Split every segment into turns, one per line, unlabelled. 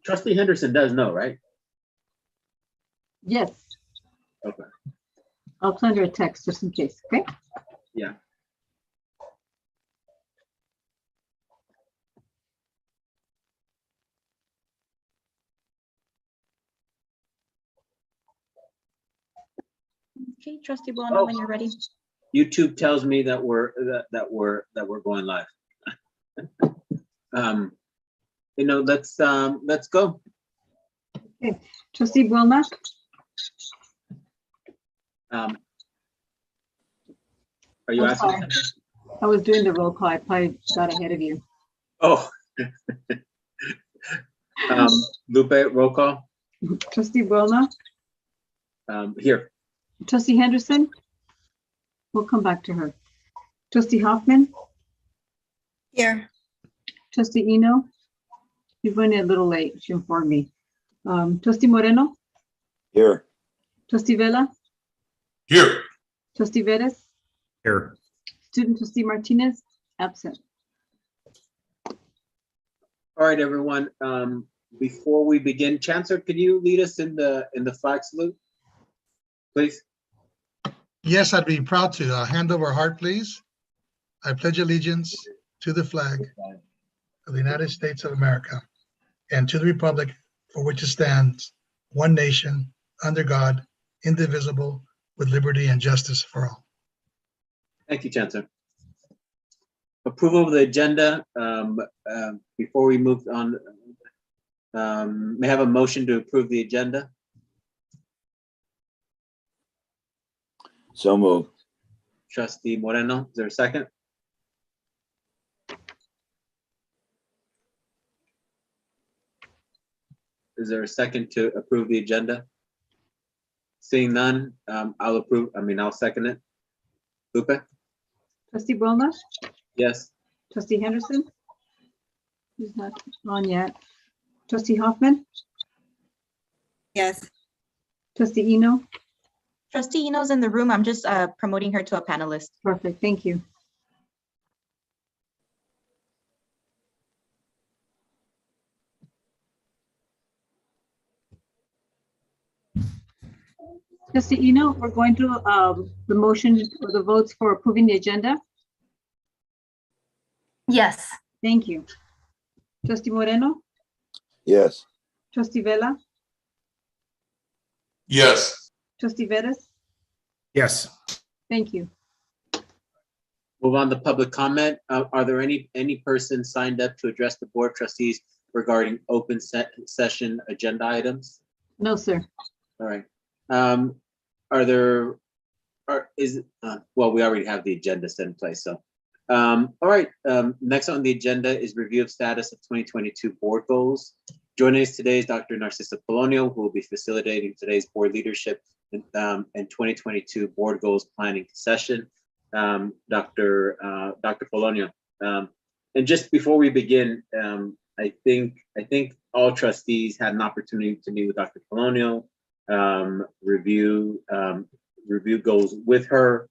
Trustee Henderson does know, right?
Yes.
Okay.
I'll send her a text just in case, okay?
Yeah.
Okay, Trustee Buono, when you're ready.
YouTube tells me that we're going live. Let's go.
Okay. Trustee Buona,
Are you
I'm
asking?
sorry. I was doing the roll call. I probably got ahead of you.
Oh. Lupe, roll call.
Trustee Buona,
Here.
Trustee Henderson. We'll come back to her. Trustee Hoffman,
Here.
Trustee Eno. She's running a little late. She informed me. Trustee Moreno,
Here.
Trustee Vela,
Here.
Trustee Vettis,
Here.
Student Trustee Martinez, absent.
All right, everyone. Before we begin, Chancellor, could you lead us in the flag salute, please?
Yes, I'd be proud to. Hand over heart, please. I pledge allegiance to the flag of the United States of America and to the republic for which it stands, one nation, under God, indivisible, with liberty and justice for all.
Thank you, Chancellor. Approval of the agenda. Before we move on, may I have a motion to approve the agenda?
So moved.
Trustee Moreno, is there a second? Is there a second to approve the agenda? Seeing none, I'll second it. Lupe?
Trustee Buona,
Yes.
Trustee Henderson. He's not on yet. Trustee Hoffman,
Yes.
Trustee Eno.
Trustee Eno's in the room. I'm just promoting her to a panelist.
Perfect, thank you. Trustee Eno, we're going to the motion or the votes for approving the agenda.
Yes.
Thank you. Trustee Moreno,
Yes.
Trustee Vela,
Yes.
Trustee Vettis.
Yes.
Thank you.
Move on to public comment. Are there any persons signed up to address the board of trustees regarding open session agenda items?
No, sir.
All right. Well, we already have the agenda set in place, so. All right, next on the agenda is review of status of 2022 board goals. Joining us today is Dr. Narcisa Polonio, who will be facilitating today's board leadership and 2022 board goals planning session. Dr. Polonio, and just before we begin, I think all trustees had an opportunity to meet with Dr. Polonio, review goals with her.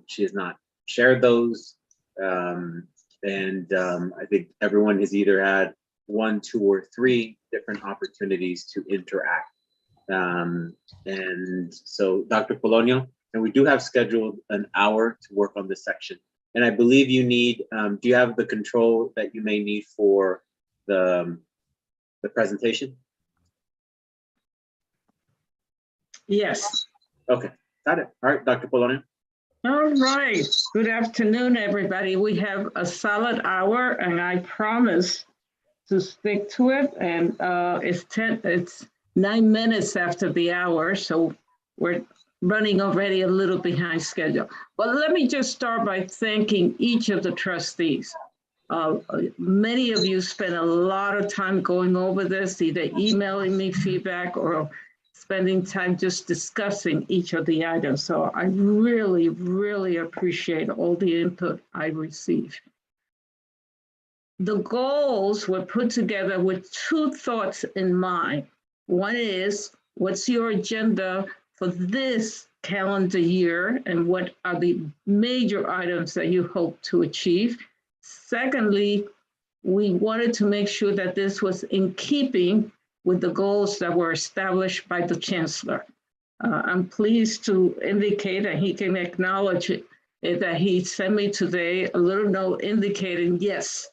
She has not shared those, and I think everyone has either had 1, 2, or 3 different opportunities to interact. And so, Dr. Polonio, and we do have scheduled an hour to work on this section. And I believe you need, do you have the control that you may need for the presentation?
Yes.
Okay, got it. All right, Dr. Polonio.
All right. Good afternoon, everybody. We have a solid hour, and I promise to stick to it. And it's 9 minutes after the hour, so we're running already a little behind schedule. But let me just start by thanking each of the trustees. Many of you spent a lot of time going over this, either emailing me feedback or spending time just discussing each of the items. So I really, really appreciate all the input I received. The goals were put together with 2 thoughts in mind. One is, what's your agenda for this calendar year, and what are the major items that you hope to achieve? Secondly, we wanted to make sure that this was in keeping with the goals that were established by the chancellor. I'm pleased to indicate, and he can acknowledge it, that he sent me today a little note indicating, yes,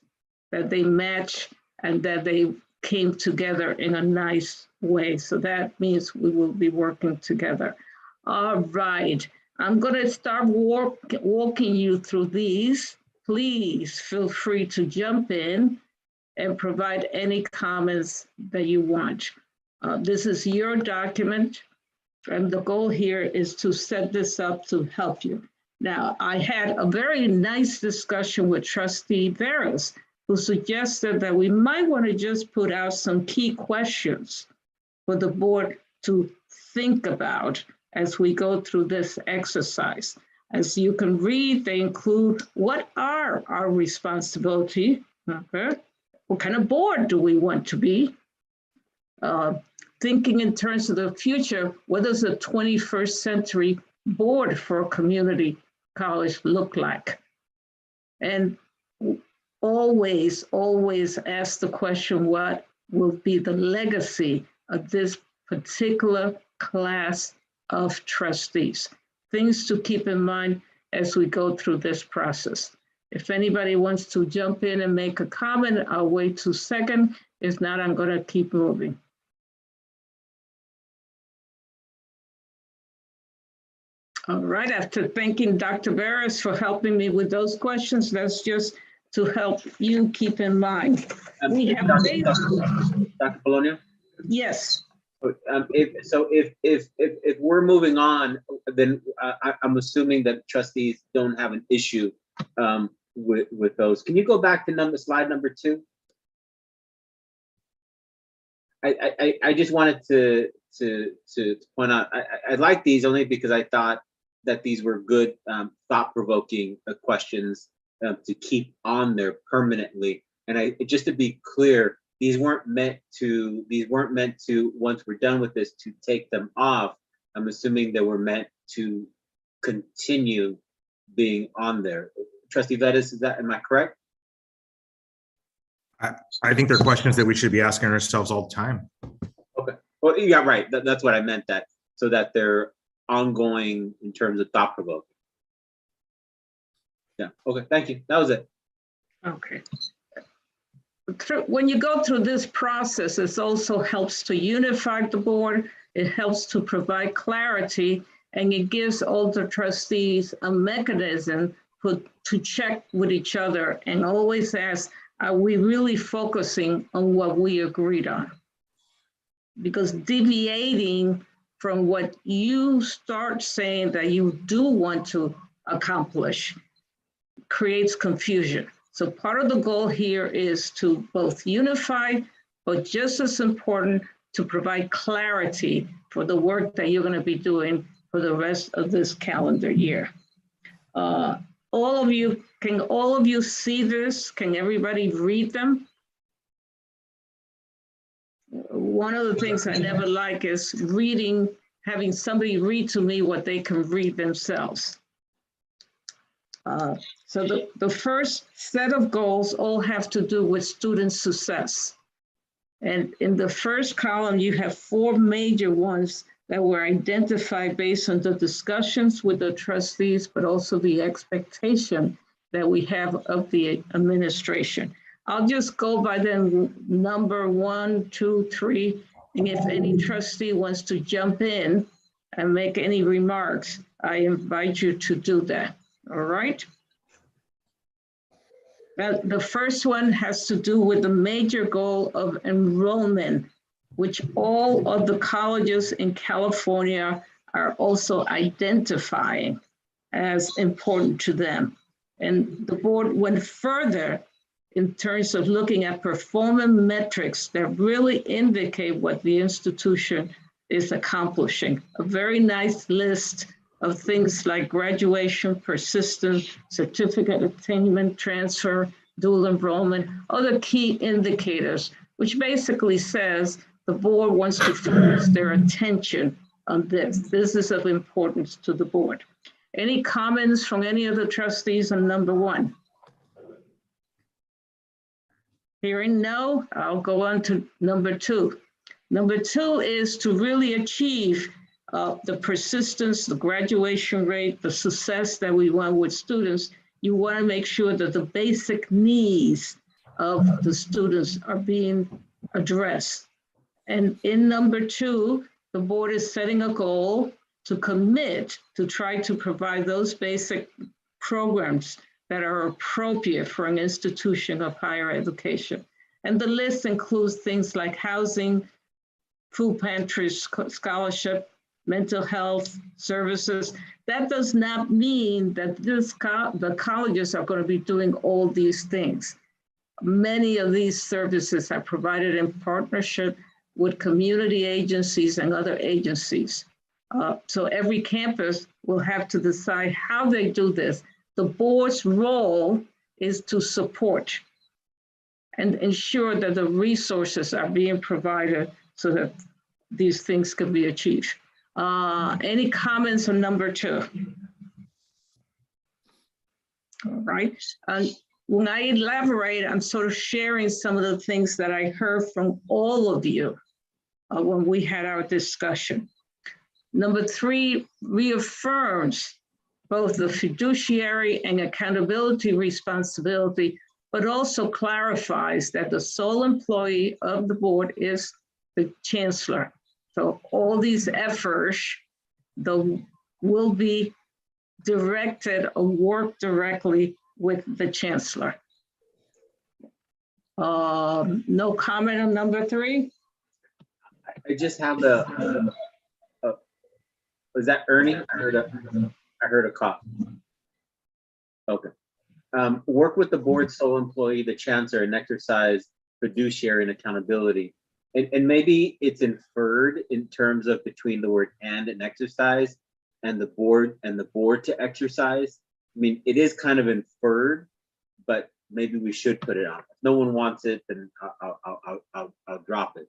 that they match and that they came together in a nice way. So that means we will be working together. All right, I'm going to start walking you through these. Please feel free to jump in and provide any comments that you want. This is your document, and the goal here is to set this up to help you. Now, I had a very nice discussion with Trustee Veras, who suggested that we might want to just put out some key questions for the board to think about as we go through this exercise. As you can read, they include what are our responsibilities, okay? What kind of board do we want to be? Thinking in terms of the future, what does a 21st century board for a community college look like? And always ask the question, what will be the legacy of this particular class of trustees? Things to keep in mind as we go through this process. If anybody wants to jump in and make a comment, I'll wait 2 seconds. If not, I'm going to keep moving. All right, after thanking Dr. Veras for helping me with those questions, that's just to help you keep in mind. We have
Dr. Bologna?
Yes.
If we're moving on, then I'm assuming that trustees don't have an issue with those. Can you go back to slide number 2? I just wanted to point out, I like these only because I thought that these were good thought-provoking questions to keep on there permanently. And just to be clear, these weren't meant to, once we're done with this, to take them off. I'm assuming they were meant to continue being on there. Trustee Vettis, am I correct?
I think they're questions that we should be asking ourselves all the time.
Okay, well, yeah, right, that's what I meant, that so that they're ongoing in terms of thought-provoking. Yeah, okay, thank you, that was it.
Okay. When you go through this process, it also helps to unify the board. It helps to provide clarity, and it gives all the trustees a mechanism to check with each other and always ask, are we really focusing on what we agreed on? Because deviating from what you start saying that you do want to accomplish creates confusion. So part of the goal here is to both unify, but just as important, to provide clarity for the work that you're going to be doing for the rest of this calendar year. Can all of you see this? Can everybody read them? One of the things I never like is having somebody read to me what they can read themselves. So the first set of goals all have to do with student success. And in the first column, you have 4 major ones that were identified based on the discussions with the trustees, but also the expectation that we have of the administration. I'll just go by them number 1, 2, 3. And if any trustee wants to jump in and make any remarks, I invite you to do that. All right. The first one has to do with the major goal of enrollment, which all of the colleges in California are also identifying as important to them. And the board went further in terms of looking at performance metrics that really indicate what the institution is accomplishing. A very nice list of things like graduation, persistence, certificate attainment, transfer, dual enrollment, other key indicators, which basically says the board wants to focus their attention on this. This is of importance to the board. Any comments from any of the trustees on number 1? Hearing no, I'll go on to number 2. Number 2 is to really achieve the persistence, the graduation rate, the success that we want with students. You want to make sure that the basic needs of the students are being addressed. And in number 2, the board is setting a goal to commit to try to provide those basic programs that are appropriate for an institution of higher education. And the list includes things like housing, food pantries, scholarship, mental health services. That does not mean that the colleges are going to be doing all these things. Many of these services are provided in partnership with community agencies and other agencies. So every campus will have to decide how they do this. The board's role is to support and ensure that the resources are being provided so that these things can be achieved. Any comments on number 2? All right. When I elaborate, I'm sort of sharing some of the things that I heard from all of you when we had our discussion. Number 3 reaffirms both the fiduciary and accountability responsibility, but also clarifies that the sole employee of the board is the chancellor. So all these efforts will be directed or work directly with the chancellor. No comment on number 3?
I just have was that Ernie? I heard a cough. Okay. Work with the board sole employee, the chancellor, and exercise fiduciary and accountability. And maybe it's inferred in terms of between the word and exercise and the board to exercise. I mean, it is kind of inferred, but maybe we should put it on. If no one wants it, then I'll drop it.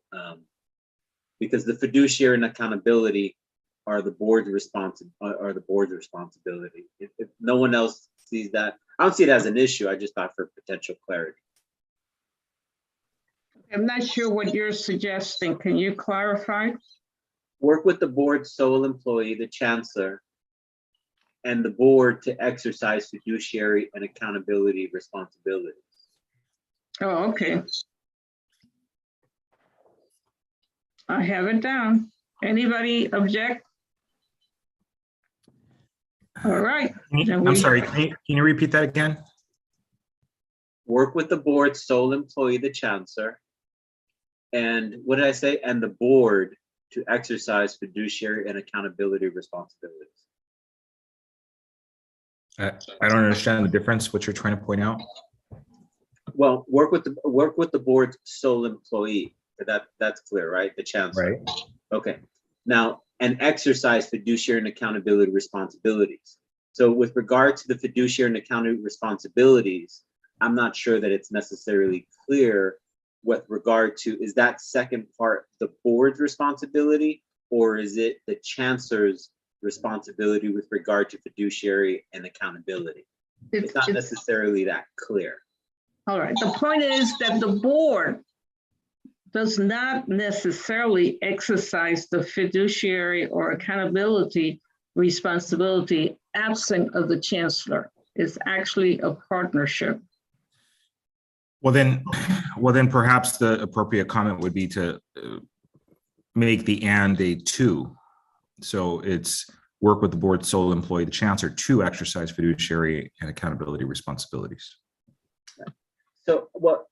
Because the fiduciary and accountability are the board's responsibility. If no one else sees that, I don't see it as an issue. I just thought for potential clarity.
I'm not sure what you're suggesting. Can you clarify?
Work with the board's sole employee, the chancellor, and the board to exercise fiduciary and accountability responsibilities.
Oh, okay. I have it down. Anybody object? All right.
I'm sorry, can you repeat that again?
Work with the board's sole employee, the chancellor, and what did I say? And the board to exercise fiduciary and accountability responsibilities.
I don't understand the difference, what you're trying to point out.
Well, work with the board's sole employee. That's clear, right? The chancellor.
Right.
Okay. Now, and exercise fiduciary and accountability responsibilities. So with regard to the fiduciary and accountability responsibilities, I'm not sure that it's necessarily clear with regard to, is that second part the board's responsibility, or is it the chancellor's responsibility with regard to fiduciary and accountability? It's not necessarily that clear.
All right. The point is that the board does not necessarily exercise the fiduciary or accountability responsibility absent of the chancellor. It's actually a partnership.
Well, then perhaps the appropriate comment would be to make the and a to. So it's work with the board's sole employee, the chancellor, to exercise fiduciary and accountability responsibilities.
So, well,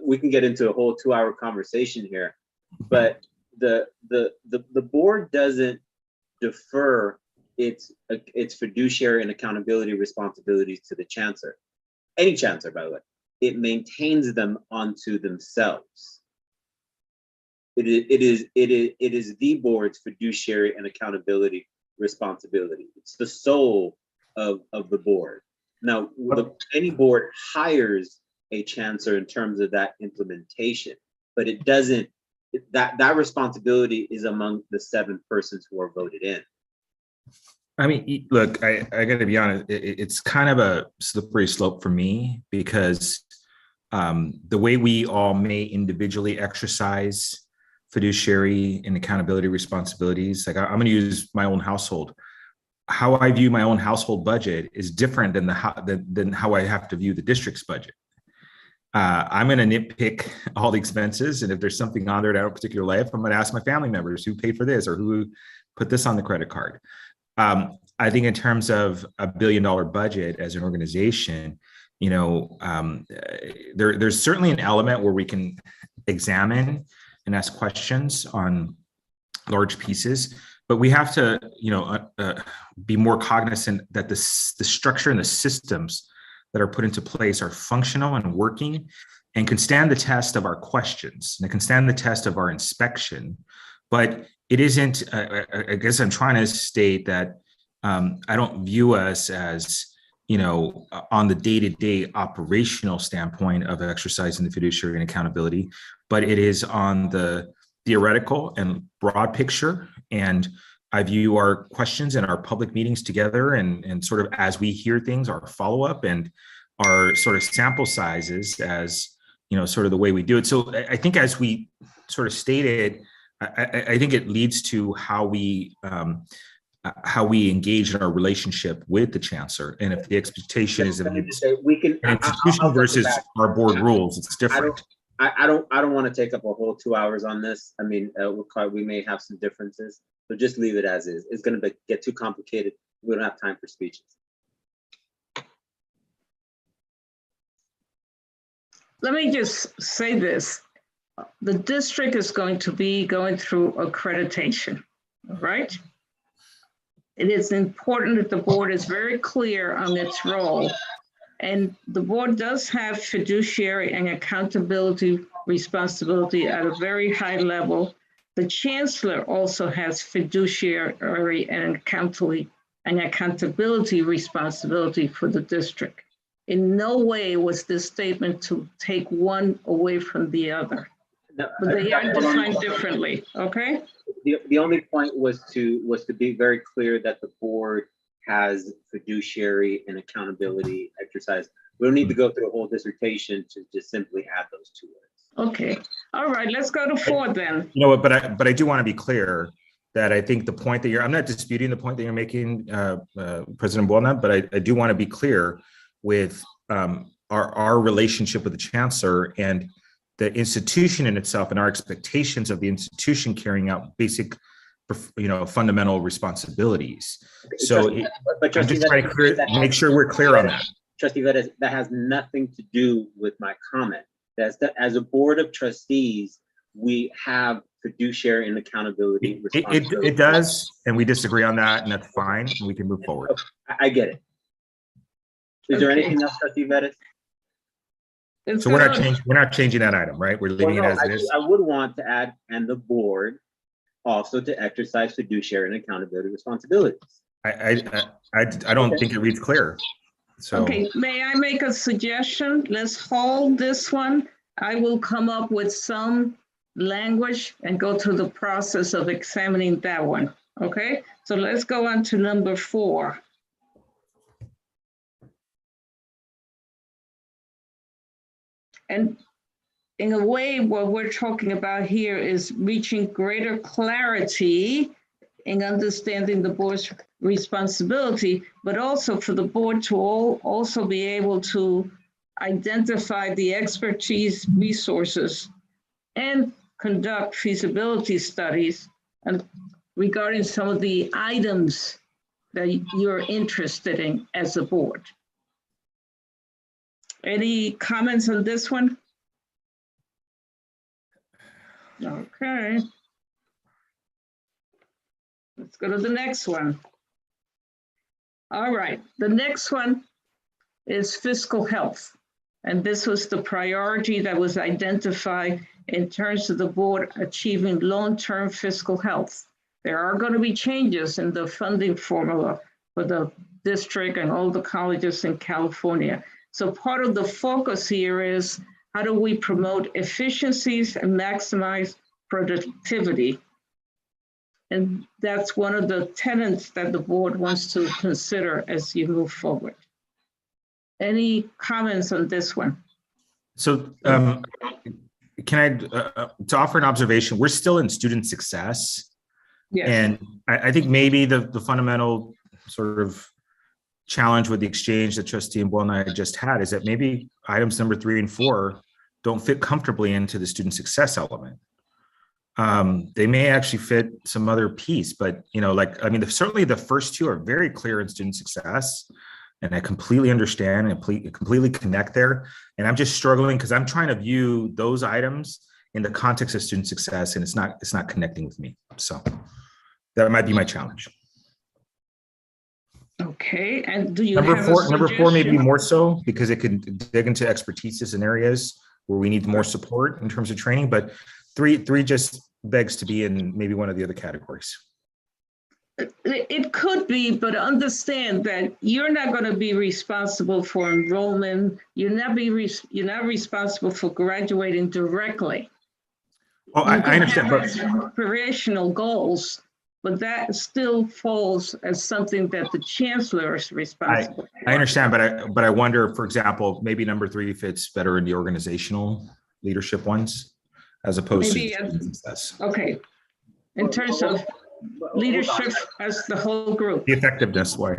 we can get into a whole 2-hour conversation here, but the board doesn't defer its fiduciary and accountability responsibilities to the chancellor. Any chancellor, by the way. It maintains them onto themselves. It is the board's fiduciary and accountability responsibility. It's the soul of the board. Now, any board hires a chancellor in terms of that implementation, but it doesn't, that responsibility is among the 7 persons who are voted in.
I mean, look, I got to be honest, it's kind of a slippery slope for me because The way we all may individually exercise fiduciary and accountability responsibilities, like I'm going to use my own household. How I view my own household budget is different than how I have to view the district's budget. I'm going to nitpick all the expenses, and if there's something on there that I don't particularly like, I'm going to ask my family members who paid for this or who put this on the credit card. I think in terms of a $1 billion budget as an organization, there's certainly an element where we can examine and ask questions on large pieces, but we have to, be more cognizant that the structure and the systems that are put into place are functional and working and can stand the test of our questions, and it can stand the test of our inspection. But it isn't, I guess I'm trying to state that I don't view us as, on the day-to-day operational standpoint of exercising the fiduciary and accountability, but it is on the theoretical and broad picture. And I view our questions and our public meetings together and sort of as we hear things, our follow-up and our sort of sample sizes as, sort of the way we do it. So I think as we sort of stated, I think it leads to how we engage in our relationship with the chancellor. And if the expectation is that it's an institution versus our board rules, it's different.
I don't want to take up a whole 2 hours on this. I mean, we may have some differences, but just leave it as is. It's going to get too complicated. We don't have time for speeches.
Let me just say this. The district is going to be going through accreditation, right? It is important that the board is very clear on its role. And the board does have fiduciary and accountability responsibility at a very high level. The chancellor also has fiduciary and accountability responsibility for the district. In no way was this statement to take one away from the other, but they are defined differently, okay?
The only point was to be very clear that the board has fiduciary and accountability exercise. We don't need to go through a whole dissertation to just simply add those two words.
Okay, all right, let's go to 4 then.
But I do want to be clear that I think the point that I'm not disputing the point that you're making, President Buona, but I do want to be clear with our relationship with the chancellor and the institution in itself and our expectations of the institution carrying out basic, fundamental responsibilities. So I'm just trying to make sure we're clear on that.
Trustee Vettis, that has nothing to do with my comment. That's that as a board of trustees, we have fiduciary and accountability responsibility.
It does, and we disagree on that, and that's fine. And we can move forward.
I get it. Is there anything else, Trustee Vettis?
So we're not changing that item, right? We're leaving it as it is.
I would want to add, and the board also to exercise fiduciary and accountability responsibilities.
I don't think it reads clear. So
okay, may I make a suggestion? Let's hold this one. I will come up with some language and go through the process of examining that one. Okay, so let's go on to number 4. And in a way, what we're talking about here is reaching greater clarity in understanding the board's responsibility, but also for the board to also be able to identify the expertise, resources, and conduct feasibility studies and regarding some of the items that you're interested in as a board. Any comments on this one? Okay. Let's go to the next one. All right, the next one is fiscal health. And this was the priority that was identified in terms of the board achieving long-term fiscal health. There are going to be changes in the funding formula for the district and all the colleges in California. So part of the focus here is how do we promote efficiencies and maximize productivity? And that's one of the tenets that the board wants to consider as you move forward. Any comments on this one?
So can I, to offer an observation, we're still in student success.
Yes,
And I think maybe the fundamental sort of challenge with the exchange that Trustee Mboul and I just had is that maybe items number 3 and 4 don't fit comfortably into the student success element. They may actually fit some other piece, but certainly the first 2 are very clear in student success, and I completely understand and completely connect there. And I'm just struggling because I'm trying to view those items in the context of student success, and it's not connecting with me. So that might be my challenge.
okay, and do you
Number
have
four,
a
number 4 maybe
suggestion?
more so because it can dig into expertises in areas where we need more support in terms of training, but 3 just begs to be in maybe one of the other categories.
It could be, but understand that you're not going to be responsible for enrollment. You're not responsible for graduating directly.
Oh,
You
I
can
understand,
have
but
aspirational goals, but that still falls as something that the chancellor is responsible for.
I understand, but I wonder, for example, maybe number 3 fits better in the organizational leadership ones as opposed
Maybe,
to success.
okay. In terms of leadership as the whole group.
The effectiveness way.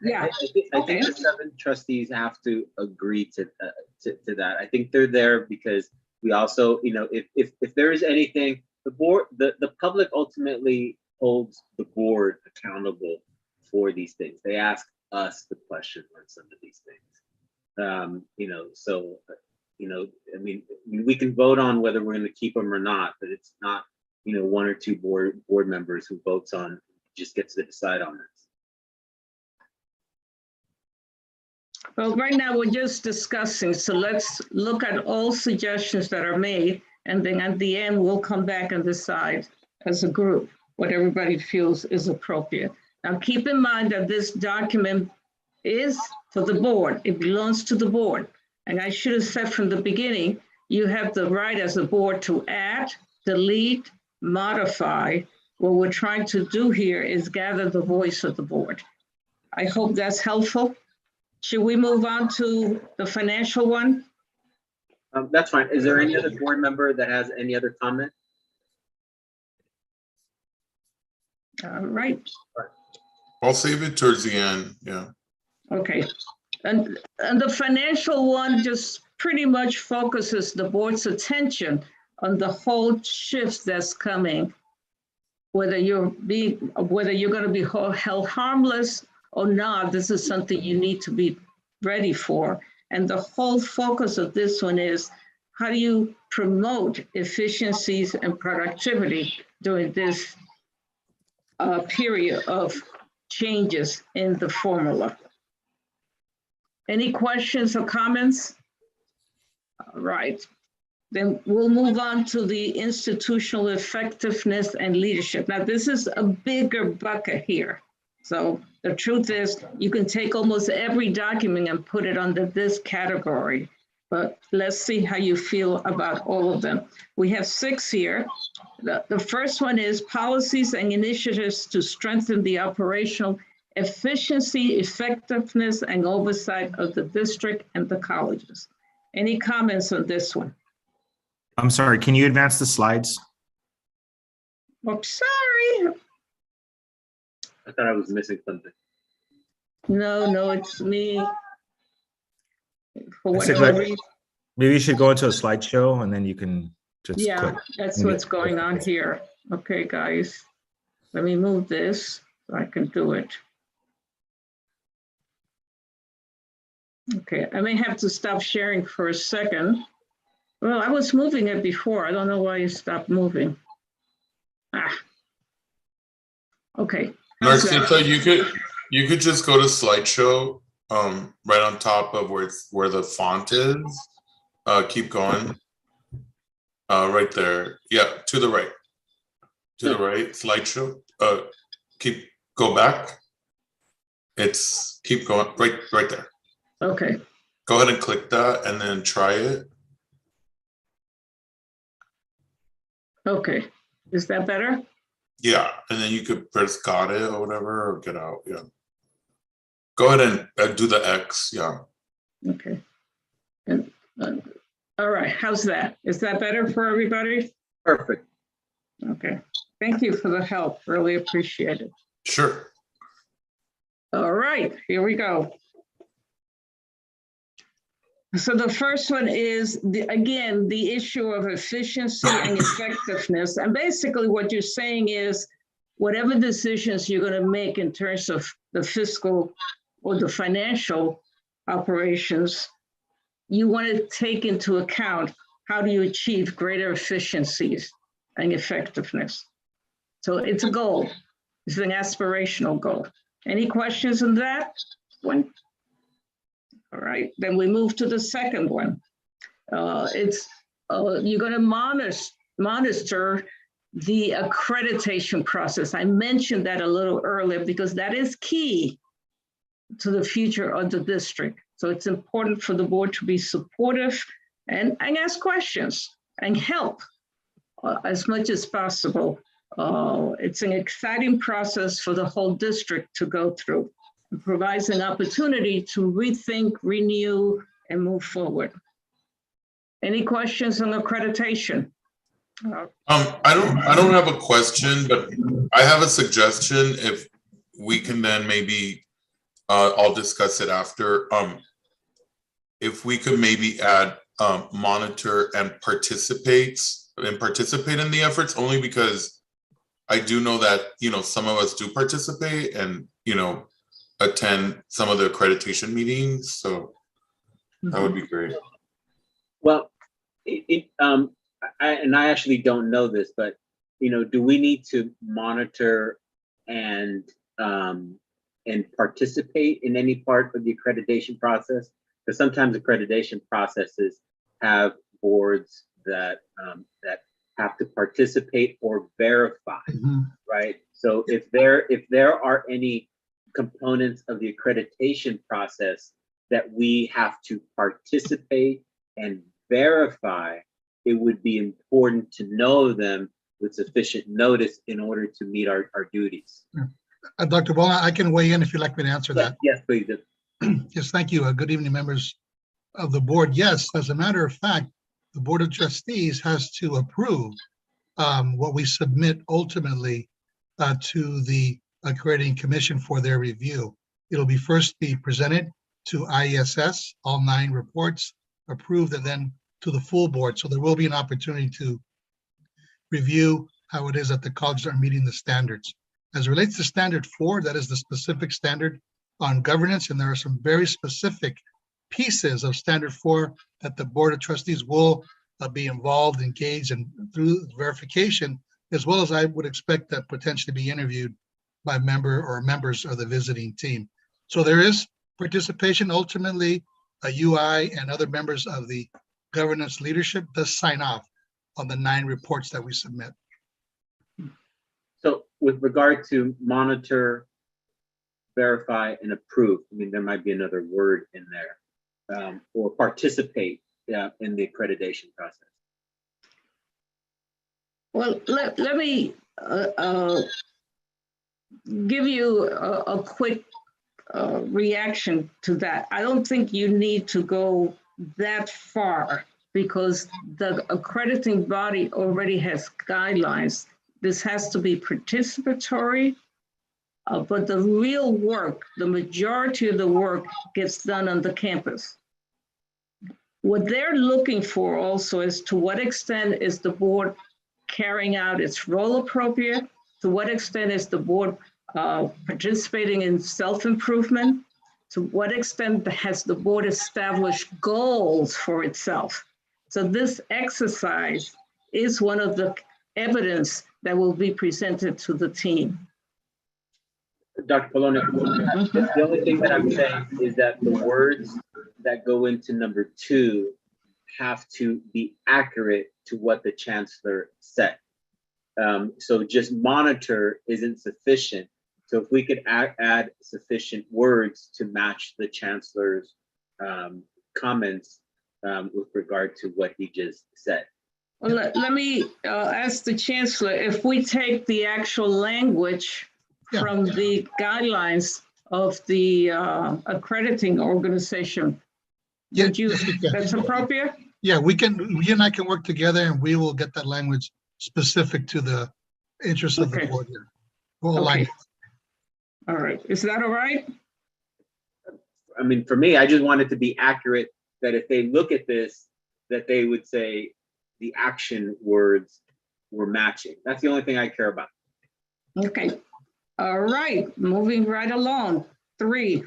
Yeah,
I think the 7 trustees have to agree to that. I think they're there because we also, if there is anything, the board, the public ultimately holds the board accountable for these things. They ask us the question on some of these things. We can vote on whether we're going to keep them or not, but it's not, 1 or 2 board members who votes on, just gets to decide on this.
well, right now we're just discussing, so let's look at all suggestions that are made, and then at the end, we'll come back and decide as a group what everybody feels is appropriate. Now, keep in mind that this document is for the board. It belongs to the board. And I should have said from the beginning, you have the right as a board to add, delete, modify. What we're trying to do here is gather the voice of the board. I hope that's helpful. Should we move on to the financial one?
That's fine. Is there any other board member that has any other comment?
All right,
I'll save it towards the end, yeah.
okay. And the financial one just pretty much focuses the board's attention on the whole shift that's coming, whether you're going to be held harmless or not. This is something you need to be ready for. And the whole focus of this one is, how do you promote efficiencies and productivity during this period of changes in the formula? Any questions or comments? All right. Then we'll move on to the institutional effectiveness and leadership. Now, this is a bigger bucket here. So the truth is, you can take almost every document and put it under this category, but let's see how you feel about all of them. We have 6 here. The first one is policies and initiatives to strengthen the operational efficiency, effectiveness, and oversight of the district and the colleges. Any comments on this one?
I'm sorry, can you advance the slides?
Oh, sorry.
I thought I was missing something.
No, it's me. For
I said,
whatever reason.
Maybe you should go into a slideshow and then you can just
Yeah,
click.
that's what's going on here. Okay, guys, let me move this so I can do it. Okay, I may have to stop sharing for a second. Well, I was moving it before. I don't know why you stopped moving. Okay.
Narcissa, you could just go to slideshow, right on top of where the font is. Keep going. Right there. Yeah, to the right. To the right, slideshow. Go back. Keep going, right there.
Okay.
Go ahead and click that and then try it.
Okay. Is that better?
Yeah, and then you could press got it or whatever, or get out, yeah. Go ahead and do the X, yeah.
Okay. And All right, how's that? Is that better for everybody?
Perfect.
Okay, thank you for the help, really appreciate it.
Sure.
All right, here we go. So the first one is, again, the issue of efficiency and effectiveness. And basically what you're saying is, whatever decisions you're going to make in terms of the fiscal or the financial operations, you want to take into account how do you achieve greater efficiencies and effectiveness. So it's a goal. It's an aspirational goal. Any questions on that one? All right, then we move to the second one. You're going to monitor the accreditation process. I mentioned that a little earlier because that is key to the future of the district. So it's important for the board to be supportive and ask questions and help as much as possible. It's an exciting process for the whole district to go through. It provides an opportunity to rethink, renew, and move forward. Any questions on accreditation?
I don't have a question, but I have a suggestion. If we can then maybe, I'll discuss it after. If we could maybe add monitor and participate in the efforts, only because I do know that, some of us do participate and, attend some of the accreditation meetings. So that would be great.
Well, I actually don't know this, but do we need to monitor and participate in any part of the accreditation process? Because sometimes accreditation processes have boards that have to participate or verify, right? So if there are any components of the accreditation process that we have to participate and verify, it would be important to know them with sufficient notice in order to meet our duties.
Dr. Bona, I can weigh in if you'd like me to answer that.
Yes, please.
Yes, thank you. Good evening, members of the board. Yes, as a matter of fact, the Board of Trustees has to approve what we submit ultimately to the Accrediting Commission for their review. It'll be first be presented to IESS, all 9 reports approved, and then to the full board. So there will be an opportunity to review how it is that the colleges are meeting the standards. As it relates to standard 4, that is the specific standard on governance, and there are some very specific pieces of standard 4 that the Board of Trustees will be involved, engaged, and through verification, as well as I would expect that potentially be interviewed by members of the visiting team. So there is participation. Ultimately, a UI and other members of the governance leadership does sign off on the 9 reports that we submit.
So with regard to monitor, verify, and approve, I mean, there might be another word in there, or participate in the accreditation process.
Well, let me give you a quick reaction to that. I don't think you need to go that far because the accrediting body already has guidelines. This has to be participatory, but the real work, the majority of the work gets done on the campus. What they're looking for also is to what extent is the board carrying out its role appropriate? To what extent is the board participating in self-improvement? To what extent has the board established goals for itself? So this exercise is one of the evidence that will be presented to the team.
Dr. Polonic, the only thing that I'm saying is that the words that go into number 2 have to be accurate to what the chancellor said. So just monitor isn't sufficient. So if we could add sufficient words to match the chancellor's comments with regard to what he just said.
Well, let me ask the chancellor, if we take the actual language from the guidelines of the accrediting organization, would you, that's appropriate?
Yeah, you and I can work together and we will get that language specific to the interests of the
Okay.
board here. We'll align
Okay.
it.
All right, is that all right?
I mean, for me, I just want it to be accurate, that if they look at this, that they would say the action words were matching. That's the only thing I care about.
Okay, all right, moving right along. 3,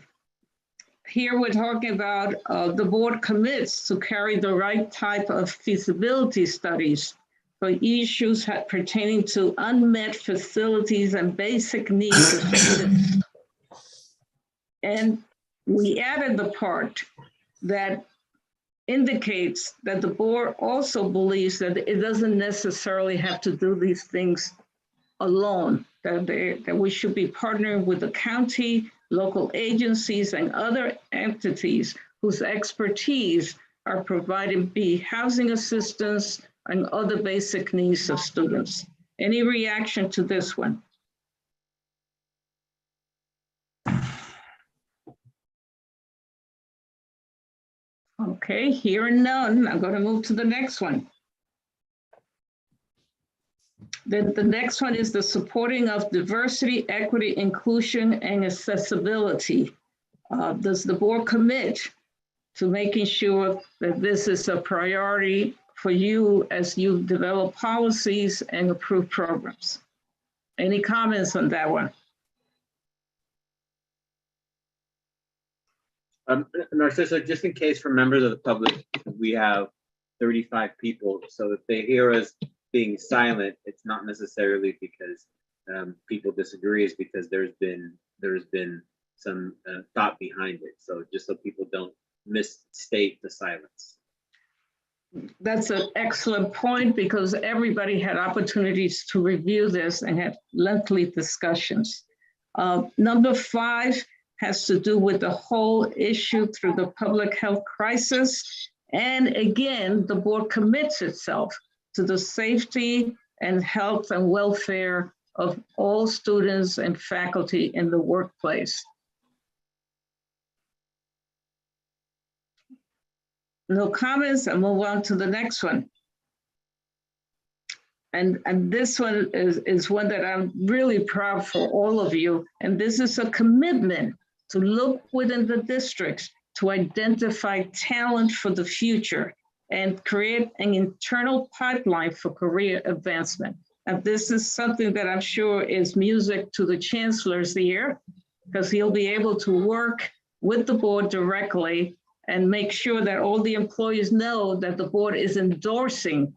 here we're talking about the board commits to carry the right type of feasibility studies for issues pertaining to unmet facilities and basic needs of students. And we added the part that indicates that the board also believes that it doesn't necessarily have to do these things alone, that we should be partnering with the county, local agencies, and other entities whose expertise are providing housing assistance and other basic needs of students. Any reaction to this one? Okay, hearing none, I'm going to move to the next one. The next one is the supporting of diversity, equity, inclusion, and accessibility. Does the board commit to making sure that this is a priority for you as you develop policies and approve programs? Any comments on that one?
Narcissa, just in case for members of the public, we have 35 people. So if they hear us being silent, it's not necessarily because people disagree, it's because there's been some thought behind it. So just so people don't misstate the silence.
That's an excellent point, because everybody had opportunities to review this and had lengthy discussions. Number 5 has to do with the whole issue through the public health crisis. And again, the board commits itself to the safety and health and welfare of all students and faculty in the workplace. No comments, I'll move on to the next one. And this one is one that I'm really proud for all of you. And this is a commitment to look within the districts to identify talent for the future and create an internal pipeline for career advancement. And this is something that I'm sure is music to the chancellor's ear, because he'll be able to work with the board directly and make sure that all the employees know that the board is endorsing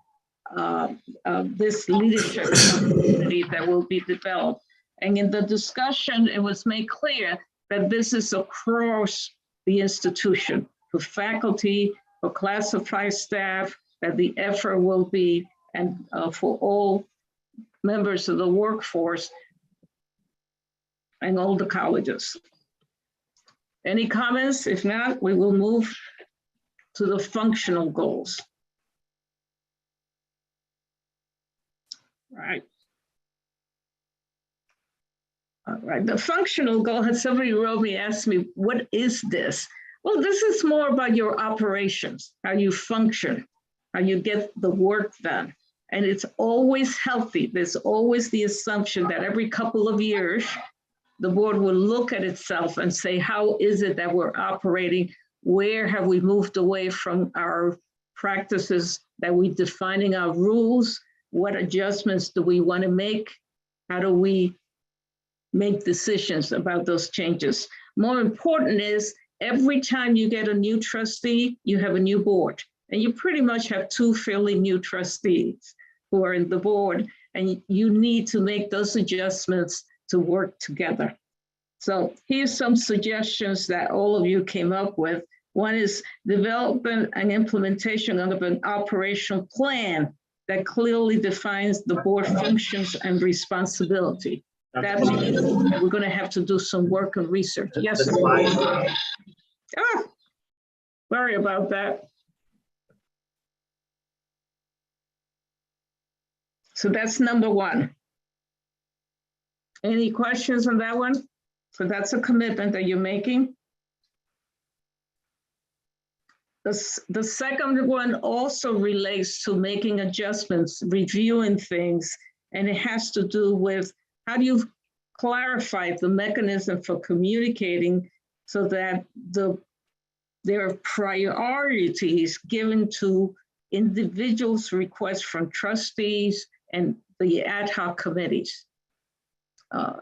this leadership opportunity that will be developed. And in the discussion, it was made clear that this is across the institution, for faculty, for classified staff, that the effort will be, and for all members of the workforce and all the colleges. Any comments? If not, we will move to the functional goals. Right. All right, the functional goal, had somebody wrote me, asked me, what is this? Well, this is more about your operations, how you function, how you get the work done. And it's always healthy. There's always the assumption that every couple of years, the board will look at itself and say, how is it that we're operating? Where have we moved away from our practices, that we're defining our rules? What adjustments do we want to make? How do we make decisions about those changes? More important is, every time you get a new trustee, you have a new board. And you pretty much have 2 fairly new trustees who are in the board, and you need to make those adjustments to work together. So here's some suggestions that all of you came up with. One is development and implementation of an operational plan that clearly defines the board functions and responsibility. That means that we're going to have to do some work and research. Yes, sir. Sorry about that. So that's number 1. Any questions on that one? So that's a commitment that you're making. The second one also relates to making adjustments, reviewing things, and it has to do with how do you clarify the mechanism for communicating so that there are priorities given to individuals' requests from trustees and the ad hoc committees.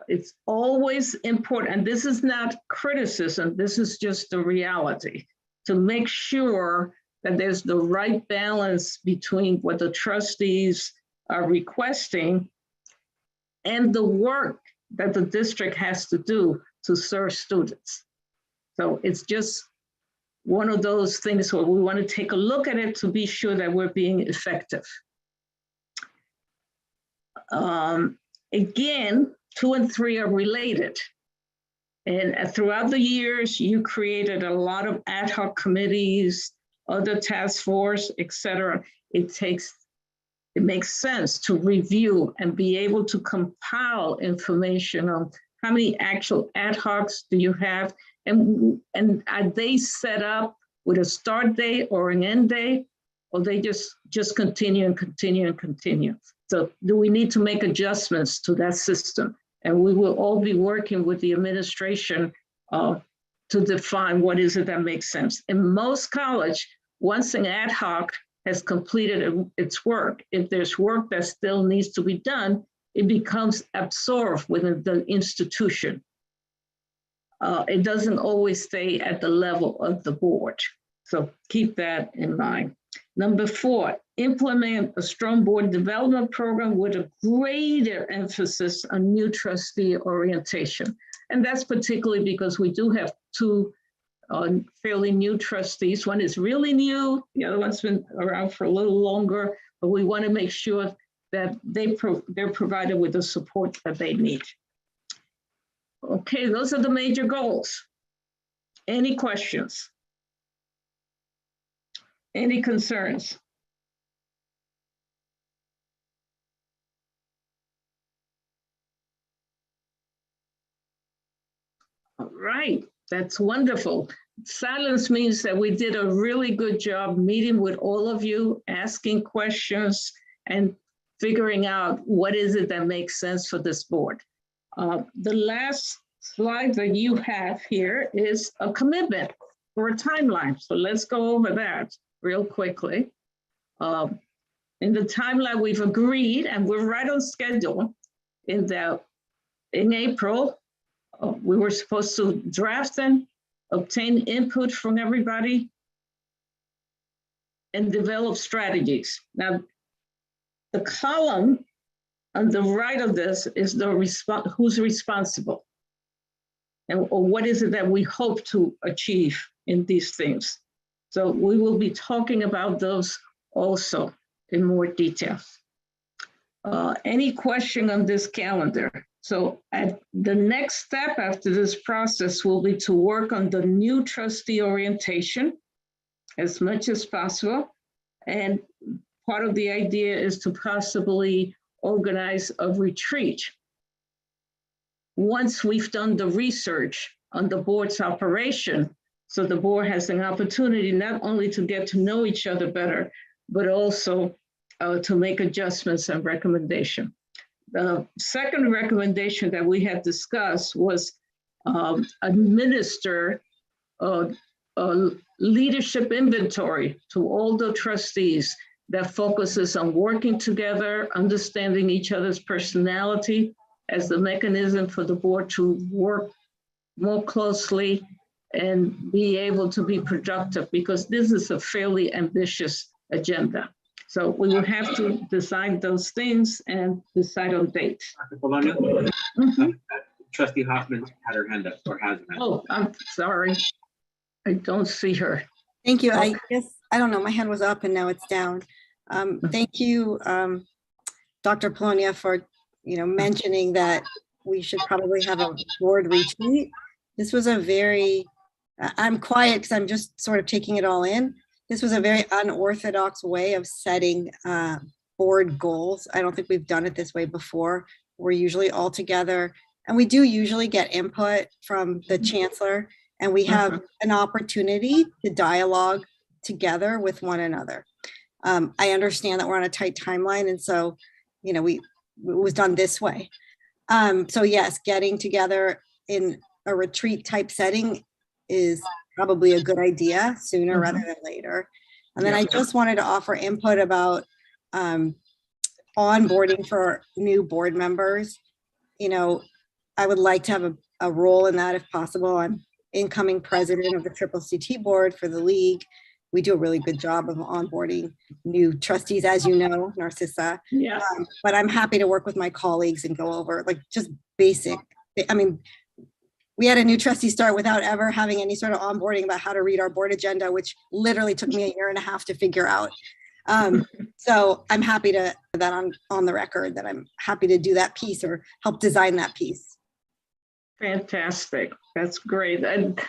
It's always important, and this is not criticism, this is just the reality, to make sure that there's the right balance between what the trustees are requesting and the work that the district has to do to serve students. So it's just one of those things where we want to take a look at it to be sure that we're being effective. Again, 2 and 3 are related. And throughout the years, you created a lot of ad hoc committees, other task force, et cetera. It makes sense to review and be able to compile information on how many actual ad hocs do you have, and are they set up with a start date or an end date, or they just continue and continue and continue? So do we need to make adjustments to that system? And we will all be working with the administration to define what is it that makes sense. In most college, once an ad hoc has completed its work, if there's work that still needs to be done, it becomes absorbed within the institution. It doesn't always stay at the level of the board. So keep that in mind. Number 4, implement a strong board development program with a greater emphasis on new trustee orientation. And that's particularly because we do have 2 fairly new trustees. One is really new, the other one's been around for a little longer, but we want to make sure that they're provided with the support that they need. Okay, those are the major goals. Any questions? Any concerns? All right, that's wonderful. Silence means that we did a really good job meeting with all of you, asking questions, and figuring out what is it that makes sense for this board. The last slide that you have here is a commitment or a timeline. So let's go over that real quickly. In the timeline, we've agreed, and we're right on schedule, in April, we were supposed to draft and obtain input from everybody and develop strategies. Now, the column on the right of this is who's responsible, or what is it that we hope to achieve in these things. So we will be talking about those also in more detail. Any question on this calendar? So at the next step after this process will be to work on the new trustee orientation as much as possible. And part of the idea is to possibly organize a retreat. Once we've done the research on the board's operation, so the board has an opportunity not only to get to know each other better, but also to make adjustments and recommendation. The second recommendation that we had discussed was administer a leadership inventory to all the trustees that focuses on working together, understanding each other's personality as the mechanism for the board to work more closely and be able to be productive, because this is a fairly ambitious agenda. So we will have to decide those things and decide on dates.
Dr. Bologna? Trustee Hoffman had her hand up, or has her hand up.
Oh, I'm sorry. I don't see her.
Thank you. I guess, I don't know, my hand was up and now it's down. Thank you, Dr. Polonia, for mentioning that we should probably have a board retreat. This was a very, I'm quiet because I'm just sort of taking it all in. This was a very unorthodox way of setting board goals. I don't think we've done it this way before. We're usually all together, and we do usually get input from the chancellor, and we have an opportunity to dialogue together with one another. I understand that we're on a tight timeline, and so, it was done this way. So yes, getting together in a retreat type setting is probably a good idea sooner rather than later. And then I just wanted to offer input about onboarding for new board members. I would like to have a role in that if possible. I'm incoming president of the CCCT board for the league. We do a really good job of onboarding new trustees, as you know, Narcissa.
Yes.
But I'm happy to work with my colleagues and go over like just basic. I mean, we had a new trustee start without ever having any sort of onboarding about how to read our board agenda, which literally took me 1.5 years to figure out. So I'm happy to put that on the record that I'm happy to do that piece or help design that piece.
Fantastic. That's great. And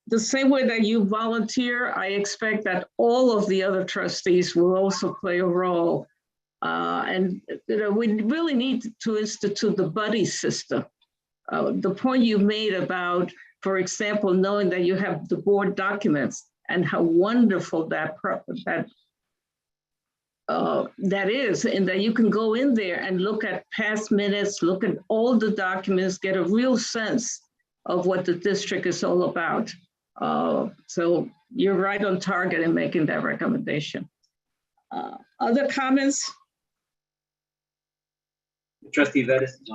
the same way that you volunteer, I expect that all of the other trustees will also play a role. And we really need to institute the buddy system. The point you made about, for example, knowing that you have the board documents and how wonderful that is, and that you can go in there and look at past minutes, look at all the documents, get a real sense of what the district is all about. So you're right on target in making that recommendation. Other comments?
Trustee Vettis is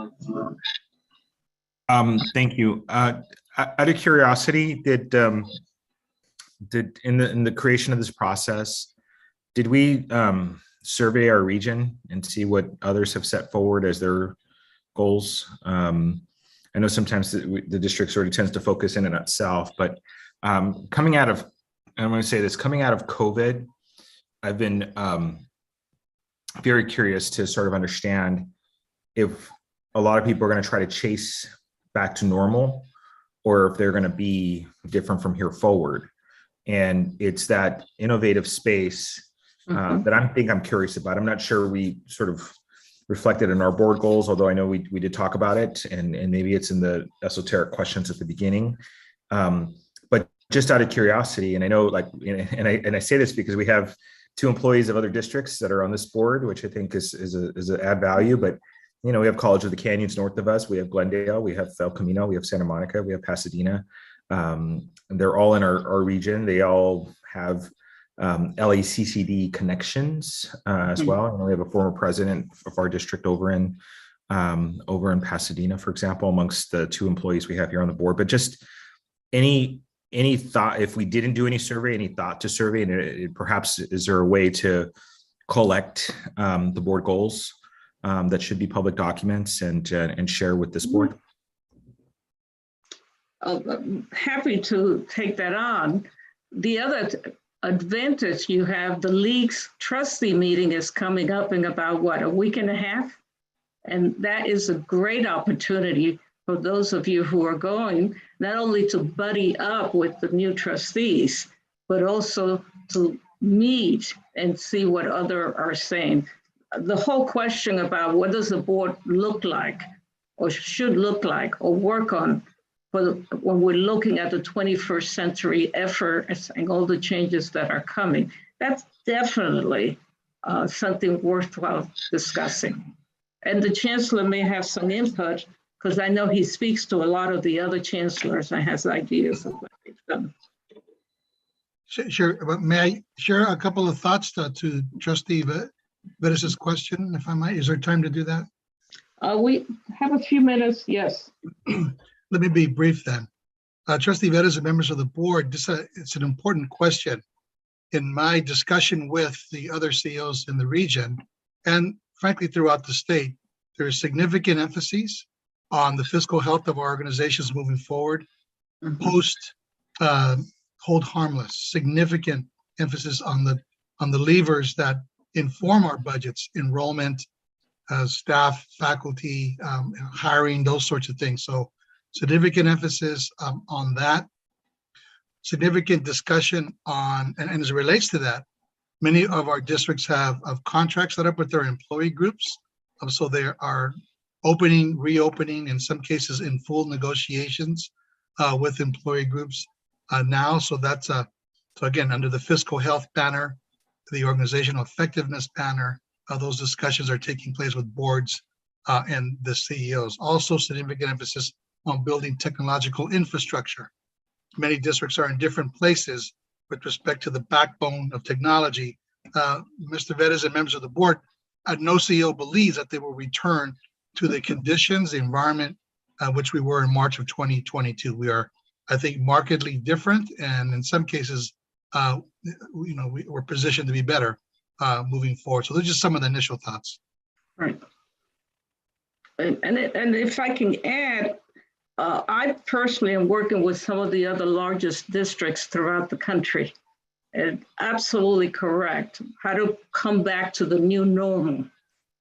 on.
Thank you. Out of curiosity, did in the creation of this process, did we survey our region and see what others have set forward as their goals? I know sometimes the district sort of tends to focus in and itself, but coming out of, I'm going to say this, coming out of COVID, I've been very curious to sort of understand if a lot of people are going to try to chase back to normal, or if they're going to be different from here forward. And it's that innovative space that I'm curious about. I'm not sure we sort of reflected in our board goals, although I know we did talk about it, and maybe it's in the esoteric questions at the beginning. But just out of curiosity, and I know, like, and I say this because we have 2 employees of other districts that are on this board, which I think is a add value. But we have College of the Canyons north of us, we have Glendale, we have El Camino, we have Santa Monica, we have Pasadena. And they're all in our region. They all have LACCD connections as well. And we have a former president of our district over in Pasadena, for example, amongst the 2 employees we have here on the board. But just any thought, if we didn't do any survey, any thought to survey, and perhaps is there a way to collect the board goals that should be public documents and share with this board?
I'm happy to take that on. The other advantage you have, the league's trustee meeting is coming up in about, what, a week and a half? And that is a great opportunity for those of you who are going, not only to buddy up with the new trustees, but also to meet and see what others are saying. The whole question about what does the board look like, or should look like, or work on, when we're looking at the 21st century efforts and all the changes that are coming, that's definitely something worthwhile discussing. And the chancellor may have some input, because I know he speaks to a lot of the other chancellors and has ideas of what they've done.
Sure, but may I share a couple of thoughts to Trustee Vettis' question, if I might? Is there time to do that?
We have a few minutes, yes.
Let me be brief then. Trustee Vettis and members of the board, it's an important question. In my discussion with the other CEOs in the region, and frankly throughout the state, there is significant emphasis on the fiscal health of our organizations moving forward, post hold harmless, significant emphasis on the levers that inform our budgets, enrollment, staff, faculty, hiring, those sorts of things. So significant emphasis on that, significant discussion on, and as it relates to that, many of our districts have contracts set up with their employee groups. So they are opening, reopening, in some cases in full negotiations with employee groups now. So that's So again, under the Fiscal Health banner, the Organizational Effectiveness banner, those discussions are taking place with boards and the CEOs. Also, significant emphasis on building technological infrastructure. Many districts are in different places with respect to the backbone of technology. Mr. Vettis and members of the board, no CEO believes that they will return to the conditions, the environment which we were in March of 2022. We are, I think, markedly different, and in some cases, we're positioned to be better moving forward. So those are just some of the initial thoughts.
Right. And if I can add, I personally am working with some of the other largest districts throughout the country. And absolutely correct. How to come back to the new normal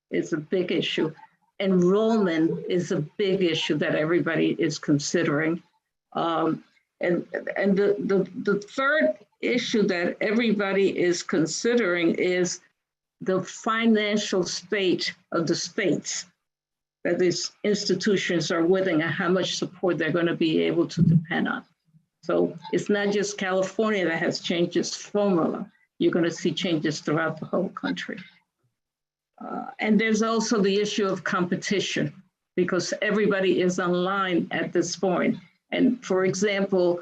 is a big issue. Enrollment is a big issue that everybody is considering. And the third issue that everybody is considering is the financial state of the states that these institutions are within and how much support they're going to be able to depend on. So it's not just California that has changed its formula. You're going to see changes throughout the whole country. And there's also the issue of competition because everybody is online at this point. And for example,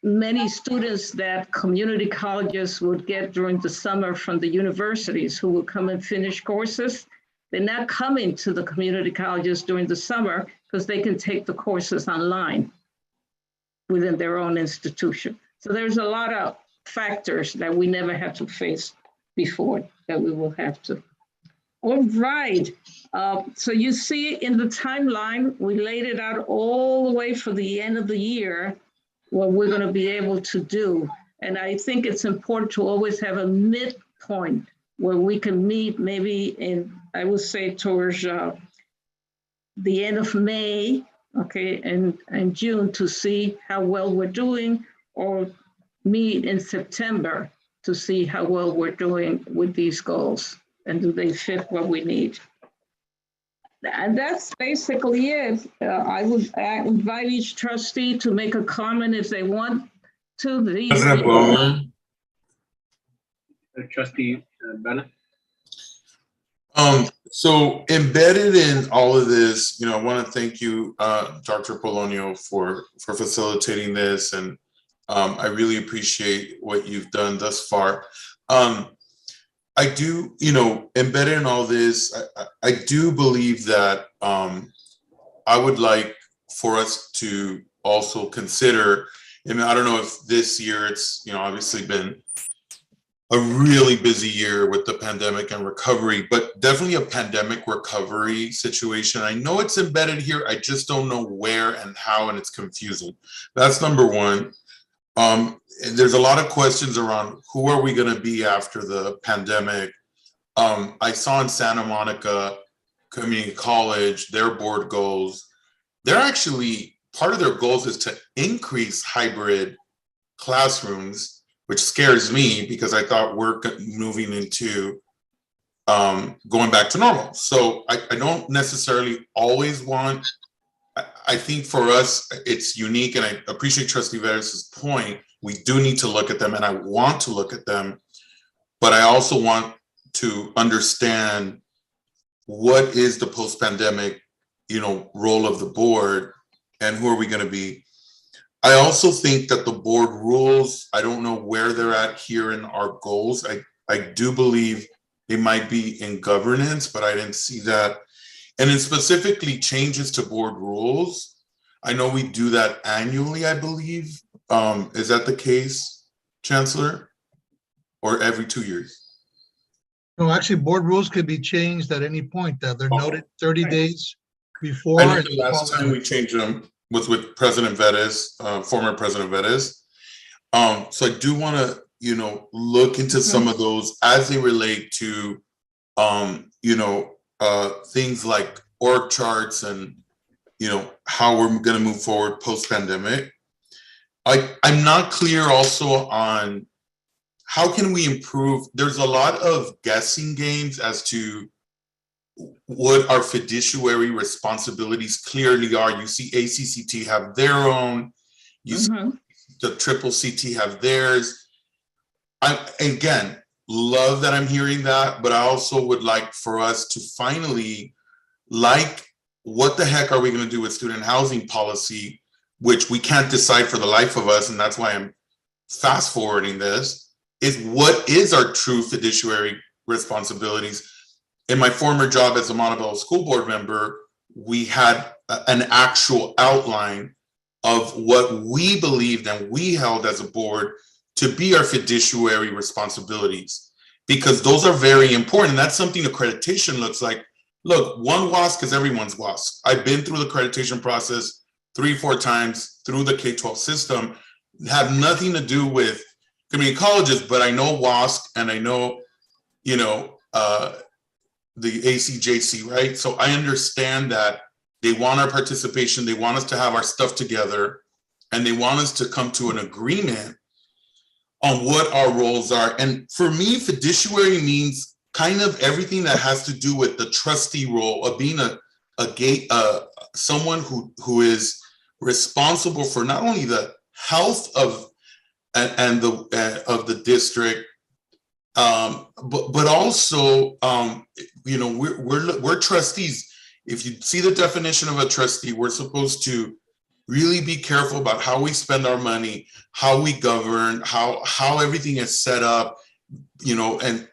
many students that community colleges would get during the summer from the universities who will come and finish courses, they're not coming to the community colleges during the summer because they can take the courses online within their own institution. So there's a lot of factors that we never had to face before that we will have to. All right, so you see in the timeline, we laid it out all the way for the end of the year, what we're gonna be able to do. And I think it's important to always have a midpoint where we can meet maybe in, I would say towards the end of May, okay, and June to see how well we're doing, or meet in September to see how well we're doing with these goals and do they fit what we need. And that's basically it. I would invite each trustee to make a comment if they want to.
President Bowman.
Trustee Bennett?
So embedded in all of this, I want to thank you, Dr. Polonio, for facilitating this, and I really appreciate what you've done thus far. I do, embedded in all this, I do believe that I would like for us to also consider, I don't know if this year it's, obviously been a really busy year with the pandemic and recovery, but definitely a pandemic recovery situation. I know it's embedded here. I just don't know where and how, and it's confusing. That's number one. There's a lot of questions around who are we going to be after the pandemic. I saw in Santa Monica Community College, their board goals, they're actually, part of their goals is to increase hybrid classrooms, which scares me because I thought we're moving into going back to normal. So I don't necessarily always want, I think for us, it's unique, and I appreciate Trustee Vettis' point. We do need to look at them, and I want to look at them, but I also want to understand what is the post-pandemic, role of the board, and who are we going to be. I also think that the board rules, I don't know where they're at here in our goals. I do believe they might be in governance, but I didn't see that. And then specifically changes to board rules. I know we do that annually, I believe. Is that the case, Chancellor? Or every 2 years?
No, actually, board rules could be changed at any point. They're noted 30 days before.
I know the last time we changed them was with President Vettis, former President Vettis. So I do want to, look into some of those as they relate to, things like org charts and, how we're going to move forward post-pandemic. I'm not clear also on how can we improve. There's a lot of guessing games as to what our fiduciary responsibilities clearly are. You see ACCT have their own, you see the triple CT have theirs. I, again, love that I'm hearing that, but I also would like for us to finally, like, what the heck are we going to do with student housing policy, which we can't decide for the life of us, and that's why I'm fast forwarding this, is what is our true fiduciary responsibilities. In my former job as a Montebello school board member, we had an actual outline of what we believed and we held as a board to be our fiduciary responsibilities, because those are very important. That's something accreditation looks like. Look, one WASC is everyone's WASC. I've been through the accreditation process 3-4 times through the K-12 system. Have nothing to do with community colleges, but I know WASC and I know, you know, the ACJC, right? So I understand that they want our participation, they want us to have our stuff together, and they want us to come to an agreement on what our roles are. And for me, fiduciary means kind of everything that has to do with the trustee role of being someone who is responsible for not only the health of the district, but also, you know, we're trustees. If you see the definition of a trustee, we're supposed to really be careful about how we spend our money, how we govern, how everything is set up, you know, and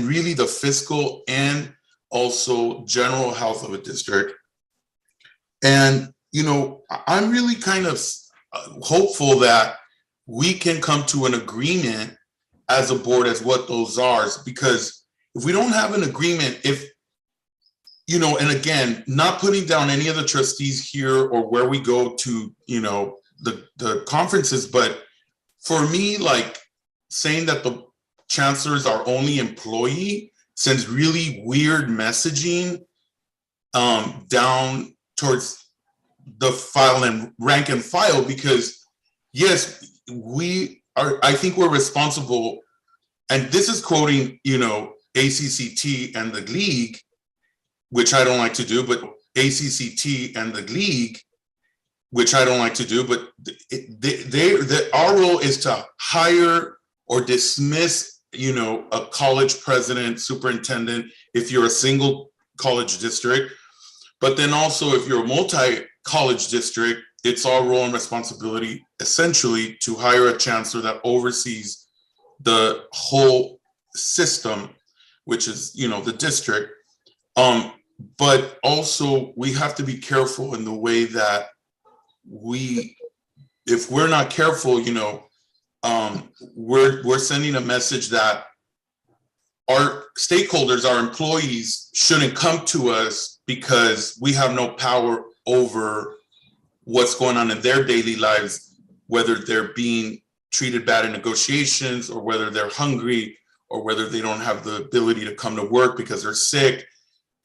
really the fiscal and also general health of a district. And, you know, I'm really kind of hopeful that we can come to an agreement as a board as what those are, because if we don't have an agreement, if, you know, and again, not putting down any of the trustees here or where we go to, you know, the conferences, but for me, like saying that the chancellor is our only employee sends really weird messaging down towards the file and rank and file, because yes, I think we're responsible, and this is quoting, you know, ACCT and the league, which I don't like to do, but ACCT and the league, which I don't like to do, but our role is to hire or dismiss, you know, a college president, superintendent, if you're a single college district. But then also if you're a multi-college district, it's our role and responsibility essentially to hire a chancellor that oversees the whole system, which is, you know, the district. But also we have to be careful in the way that if we're not careful, you know, we're sending a message that our stakeholders, our employees, shouldn't come to us because we have no power over what's going on in their daily lives, whether they're being treated bad in negotiations, or whether they're hungry, or whether they don't have the ability to come to work because they're sick.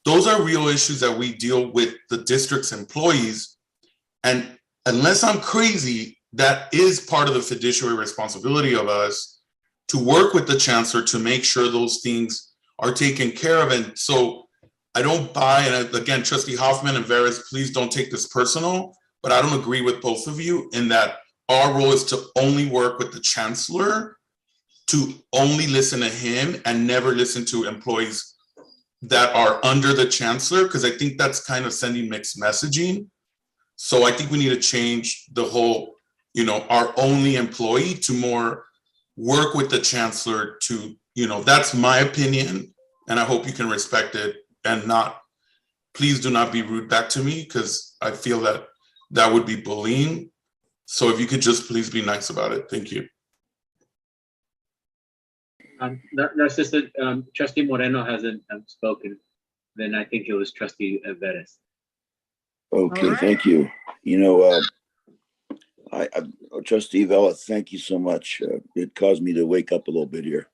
Those are real issues that we deal with the district's employees. And unless I'm crazy, that is part of the fiduciary responsibility of us to work with the chancellor to make sure those things are taken care of. And so I don't buy, and again, Trustee Hoffman and Veras, please don't take this personal, but I don't agree with both of you in that our role is to only work with the chancellor, to only listen to him and never listen to employees that are under the chancellor, because I think that's kind of sending mixed messaging. So I think we need to change the whole, you know, our only employee to more work with the chancellor to, you know, that's my opinion, and I hope you can respect it and not, please do not be rude back to me, because I feel that that would be bullying. So if you could just please be nice about it. Thank you.
Narcissa, Trustee Moreno hasn't spoken. Then I think it was Trustee Veras.
Okay,
right.
thank you. You know, Trustee Vela, thank you so much. It caused me to wake up a little bit here.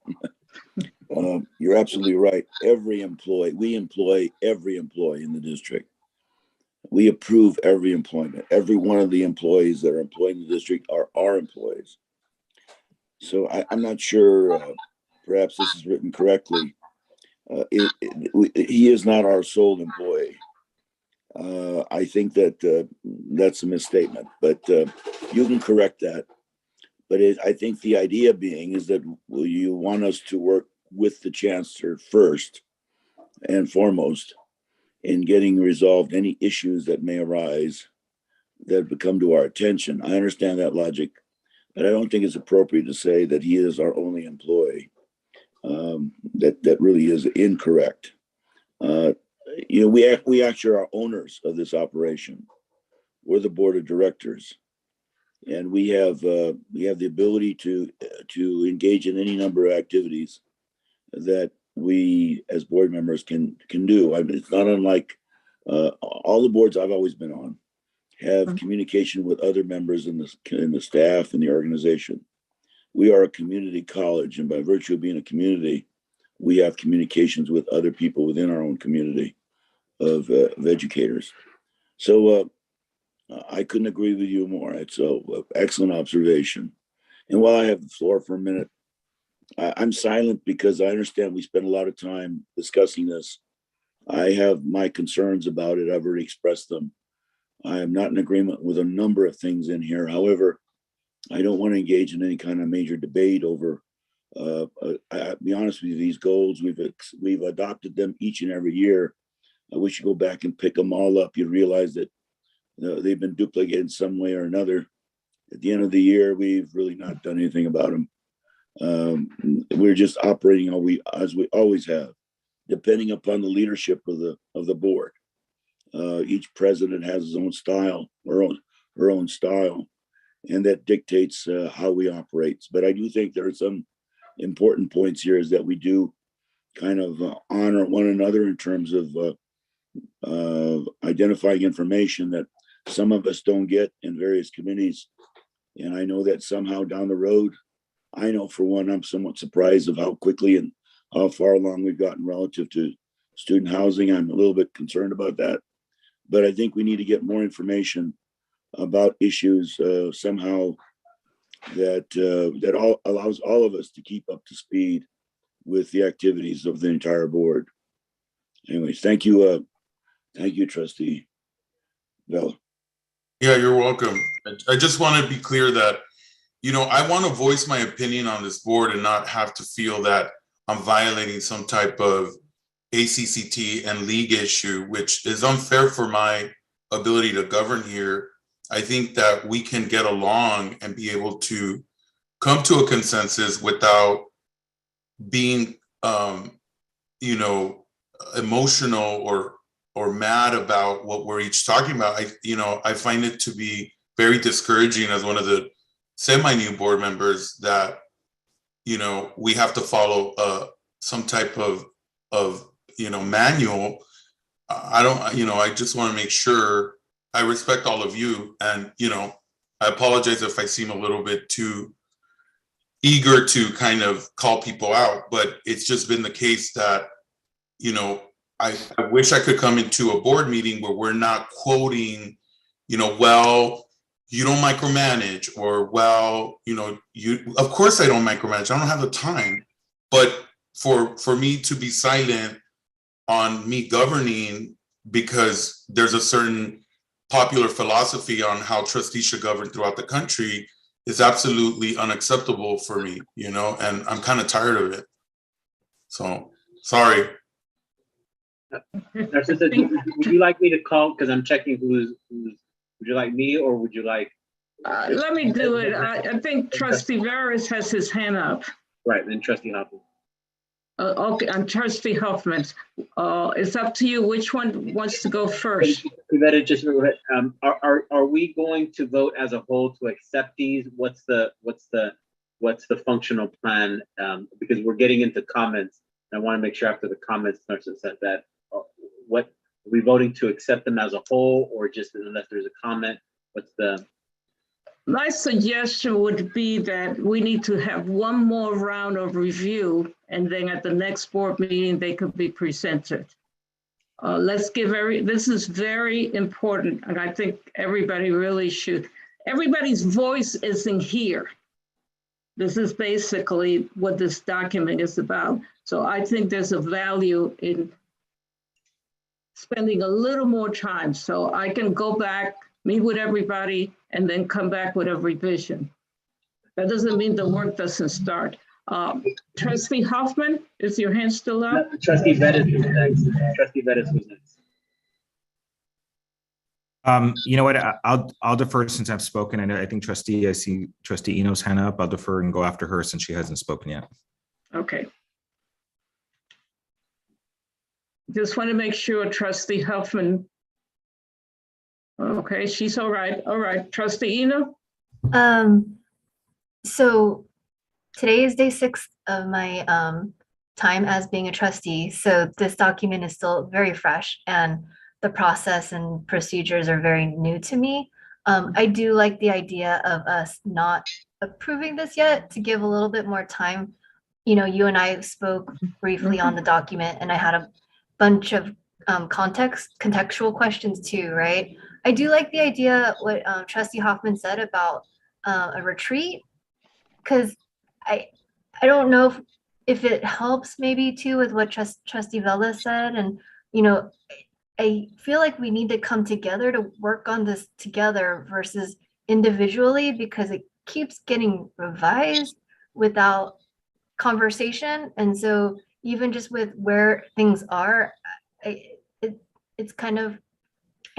You're absolutely right. We employ every employee in the district. We approve every employment. Every one of the employees that are employed in the district are our employees. So I'm not sure, perhaps this is written correctly. He is not our sole employee. I think that that's a misstatement, but you can correct that. But I think the idea being is that you want us to work with the chancellor first and foremost in getting resolved any issues that may arise that would come to our attention. I understand that logic, but I don't think it's appropriate to say that he is our only employee. That really is incorrect. We actually are owners of this operation. We're the board of directors, and we have the ability to engage in any number of activities that we as board members can do. I mean, it's not unlike all the boards I've always been on have communication with other members in the staff and the organization. We are a community college, and by virtue of being a community, we have communications with other people within our own community of educators. So I couldn't agree with you more. It's an excellent observation. And while I have the floor for a minute, I'm silent because I understand we spent a lot of time discussing this. I have my concerns about it. I've already expressed them. I am not in agreement with a number of things in here. However, I don't want to engage in any kind of major debate over, I'll be honest with you, these goals, we've adopted them each and every year. I wish you go back and pick them all up. You realize that they've been duplicated in some way or another. At the end of the year, we've really not done anything about them. We're just operating as we always have, depending upon the leadership of the board. Each president has his own style, her own style, and that dictates how we operate. But I do think there are some important points here is that we do kind of honor one another in terms of identifying information that some of us don't get in various committees. And I know that somehow down the road, I know for one, I'm somewhat surprised of how quickly and how far along we've gotten relative to student housing. I'm a little bit concerned about that. But I think we need to get more information about issues somehow that all allows all of us to keep up to speed with the activities of the entire board. Anyways, thank you, Trustee Vela.
Yeah, you're welcome. I just want to be clear that, I want to voice my opinion on this board and not have to feel that I'm violating some type of ACCT and league issue, which is unfair for my ability to govern here. I think that we can get along and be able to come to a consensus without being, emotional or mad about what we're each talking about. I find it to be very discouraging as one of the semi-new board members that, we have to follow some type of manual. I just want to make sure I respect all of you. And, I apologize if I seem a little bit too eager to kind of call people out, but it's just been the case that, I wish I could come into a board meeting where we're not quoting, well, you don't micromanage, or, well, of course I don't micromanage. I don't have the time. But for me to be silent on me governing because there's a certain popular philosophy on how trustees should govern throughout the country is absolutely unacceptable for me, and I'm kind of tired of it. So, sorry.
Narcissa, would you like me to call? Because I'm checking who's, would you like me or would you like?
Let me do it. I think Trustee Veras has his hand up.
Right, then Trustee Hoffman.
Okay, I'm Trustee Hoffman. It's up to you. Which one wants to go first?
Are we going to vote as a whole to accept these? What's the functional plan? Because we're getting into comments. I want to make sure after the comments, Narcissa said that, what are we voting to accept them as a whole, or just unless there's a comment? What's the?
My suggestion would be that we need to have one more round of review, and then at the next board meeting, they could be presented. This is very important, and I think everybody really should. Everybody's voice isn't here. This is basically what this document is about. So I think there's a value in spending a little more time so I can go back, meet with everybody, and then come back with a revision. That doesn't mean the work doesn't start. Trustee Hoffman, is your hand still up?
Trustee Vettis was next. Trustee Vettis was next.
You know what? I'll defer since I've spoken. I think I see Trustee Eno's hand up. I'll defer and go after her since she hasn't spoken yet.
Okay. Just want to make sure Trustee Huffman. Okay, she's all right. All right, Trustee Eno?
So today is day 6 of my time as being a trustee. So this document is still very fresh and the process and procedures are very new to me. I do like the idea of us not approving this yet to give a little bit more time. You know, you and I spoke briefly on the document and I had a bunch of contextual questions too, right? I do like the idea what Trustee Hoffman said about a retreat, because I don't know if it helps maybe too with what Trustee Vela said. And, you know, I feel like we need to come together to work on this together versus individually, because it keeps getting revised without conversation. And so even just with where things are, it's kind of,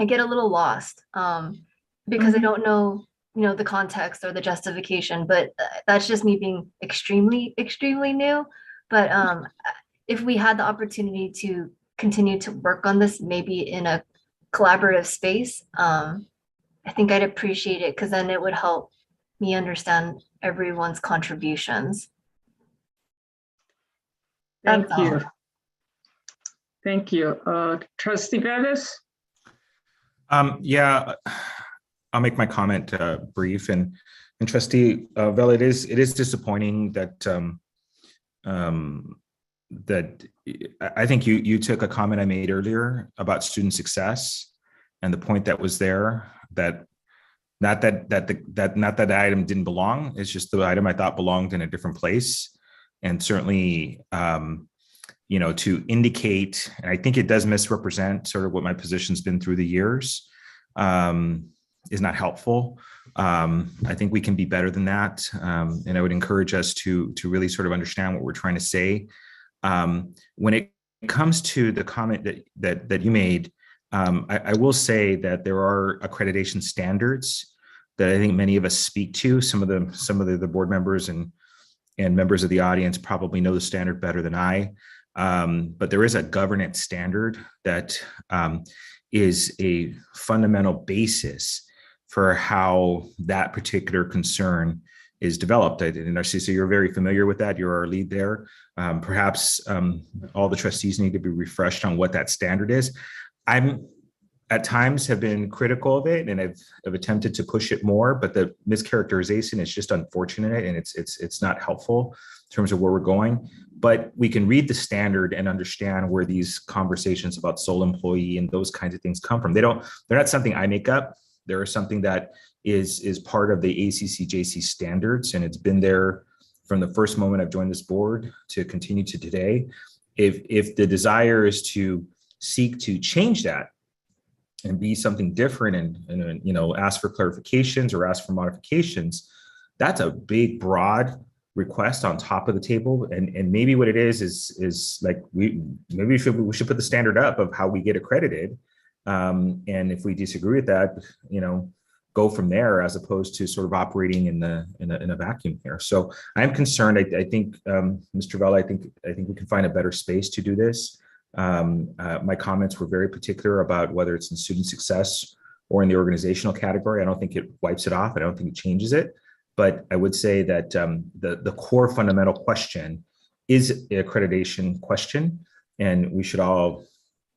I get a little lost because I don't know, you know, the context or the justification, but that's just me being extremely, extremely new. But if we had the opportunity to continue to work on this, maybe in a collaborative space, I think I'd appreciate it, because then it would help me understand everyone's contributions.
Thank
That's
you.
all.
Thank you. Trustee Vettis?
Yeah, I'll make my comment brief. And Trustee Vela, it is disappointing that that I think you took a comment I made earlier about student success and the point that was there, that not that the item didn't belong. It's just the item I thought belonged in a different place. And certainly, you know, to indicate, and I think it does misrepresent sort of what my position's been through the years, is not helpful. I think we can be better than that. And I would encourage us to really sort of understand what we're trying to say. When it comes to the comment that you made, I will say that there are accreditation standards that I think many of us speak to. Some of the board members and members of the audience probably know the standard better than I. But there is a governance standard that is a fundamental basis for how that particular concern is developed. And Narcissa, you're very familiar with that. You're our lead there. Perhaps all the trustees need to be refreshed on what that standard is. I'm at times have been critical of it, and I've attempted to push it more, but the mischaracterization is just unfortunate, and it's not helpful in terms of where we're going. But we can read the standard and understand where these conversations about sole employee and those kinds of things come from. They're not something I make up. They're something that is part of the ACCJC standards, and it's been there from the first moment I've joined this board to continue to today. If the desire is to seek to change that and be something different and you know, ask for clarifications or ask for modifications, that's a big, broad request on top of the table. And maybe what it is like we should put the standard up of how we get accredited. And if we disagree with that, you know, go from there, as opposed to sort of operating in a vacuum here. So I'm concerned. I think, Mr. Vela, I think we can find a better space to do this. My comments were very particular about whether it's in student success or in the organizational category. I don't think it wipes it off. I don't think it changes it. But I would say that the core fundamental question is an accreditation question, and we should all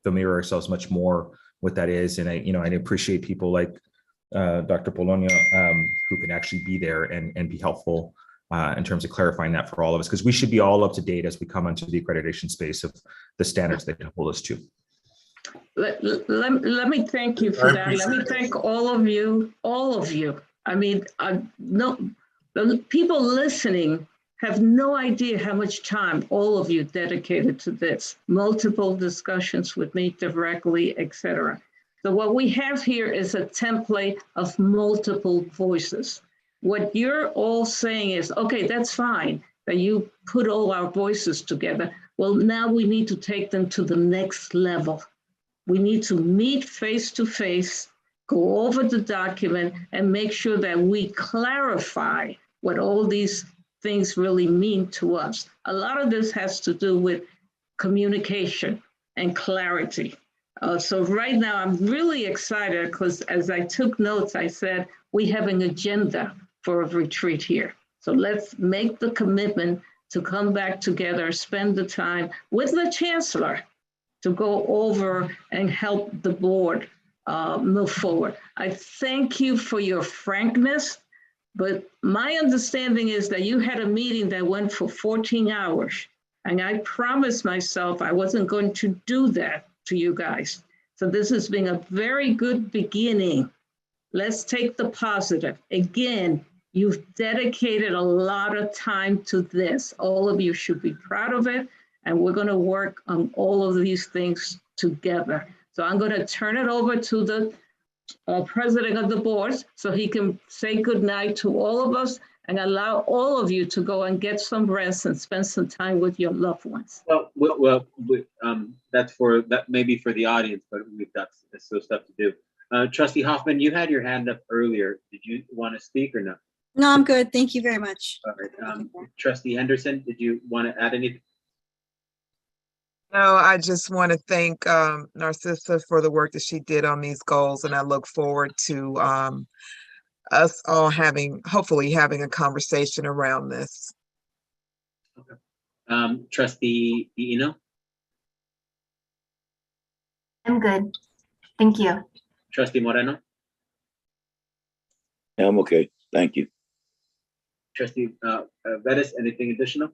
familiar ourselves much more what that is. And I appreciate people like Dr. Polonia who can actually be there and be helpful in terms of clarifying that for all of us, because we should be all up to date as we come into the accreditation space of the standards that can hold us to.
Let me thank you for that. Let me thank all of you. I mean, no, the people listening have no idea how much time all of you dedicated to this, multiple discussions with me directly, etc. So what we have here is a template of multiple voices. what you're all saying is, okay, that's fine, that you put all our voices together. Well, now we need to take them to the next level. We need to meet face to face, go over the document, and make sure that we clarify what all these things really mean to us. A lot of this has to do with communication and clarity. So right now, I'm really excited because as I took notes, I said, we have an agenda for a retreat here. So let's make the commitment to come back together, spend the time with the chancellor to go over and help the board move forward. I thank you for your frankness, but my understanding is that you had a meeting that went for 14 hours. And I promised myself I wasn't going to do that to you guys. So this has been a very good beginning. Let's take the positive. Again, you've dedicated a lot of time to this. All of you should be proud of it. And we're going to work on all of these things together. So I'm going to turn it over to the president of the board so he can say goodnight to all of us and allow all of you to go and get some rest and spend some time with your loved ones.
That's maybe for the audience, but we've got still stuff to do. Trustee Hoffman, you had your hand up earlier. Did you want to speak or no?
No, I'm good. Thank you very much.
All right. Trustee Henderson, did you want to add anything?
No, I just want to thank Narcissa for the work that she did on these goals, and I look forward to us all hopefully having a conversation around this.
Okay. Trustee Eno?
I'm good. Thank you.
Trustee Moreno?
Yeah, I'm okay. Thank you.
Trustee Vettis, anything additional?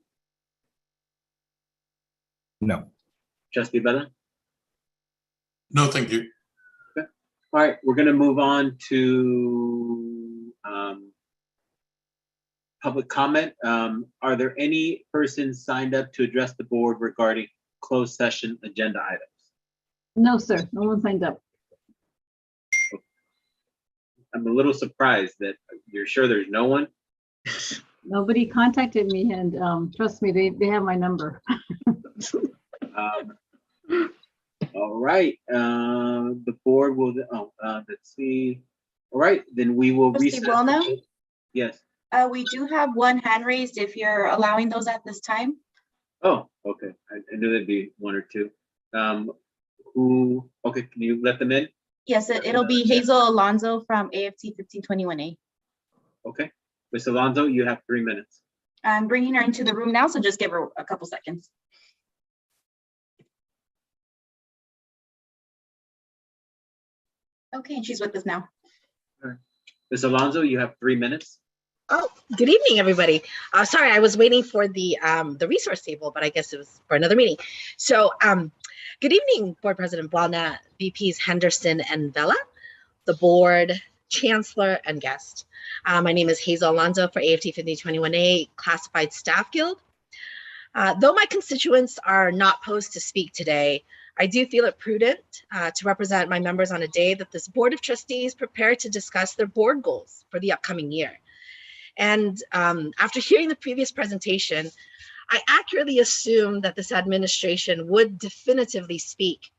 No.
Trustee Bella?
No, thank you.
Okay. All right, we're going to move on to public comment. Are there any persons signed up to address the board regarding closed session agenda items?
No, sir. No one signed up.
I'm a little surprised that you're sure there's no one.
Nobody contacted me, and trust me, they have my number.
All right, the board will, let's see. All right, then we will
Trustee
recess.
Buona?
Yes.
We do have one hand raised if you're allowing those at this time.
Oh, okay. I knew there'd be one or two. Okay, can you let them in?
Yes, it'll be Hazel Alonso from AFT 1521A.
Okay. Ms. Alonso, you have 3 minutes.
I'm bringing her into the room now, so just give her a couple seconds. Okay, and she's with us now.
All right. Ms. Alonso, you have 3 minutes.
Oh, good evening, everybody. Sorry, I was waiting for the resource table, but I guess it was for another meeting. So good evening, Board President Buona, VPs Henderson and Vela, the board, chancellor, and guest. My name is Hazel Alonso for AFT 1521A Classified Staff Guild. Though my constituents are not posed to speak today, I do feel it prudent to represent my members on a day that this Board of Trustees prepared to discuss their board goals for the upcoming year. And after hearing the previous presentation, I accurately assumed that this administration would definitively speak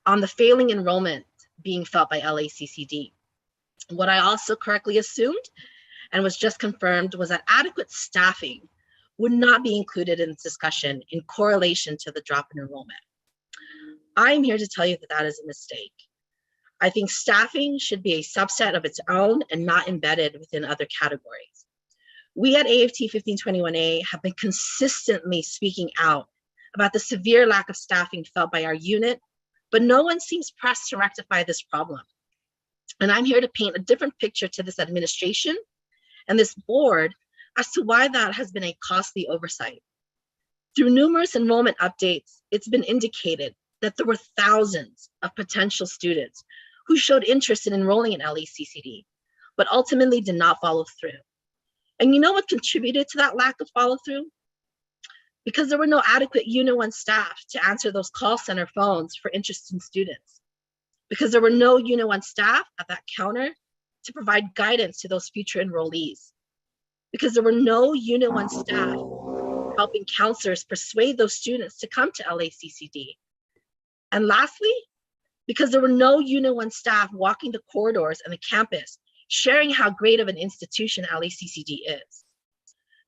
on the failing enrollment being felt by LACCD. What I also correctly assumed and was just confirmed was that adequate staffing would not be included in this discussion in correlation to the drop in enrollment. I'm here to tell you that that is a mistake. I think staffing should be a subset of its own and not embedded within other categories. We at AFT 1521A have been consistently speaking out about the severe lack of staffing felt by our unit, but no one seems pressed to rectify this problem. And I'm here to paint a different picture to this administration and this board as to why that has been a costly oversight. Through numerous enrollment updates, it's been indicated that there were thousands of potential students who showed interest in enrolling in LACCD, but ultimately did not follow through. And you know what contributed to that lack of follow through? Because there were no adequate Unit 1 staff to answer those call center phones for interested students. Because there were no Unit 1 staff at that counter to provide guidance to those future enrollees. because there were no Unit 1 staff helping counselors persuade those students to come to LACCD. And lastly, because there were no Unit 1 staff walking the corridors and the campus, sharing how great of an institution LACCD is.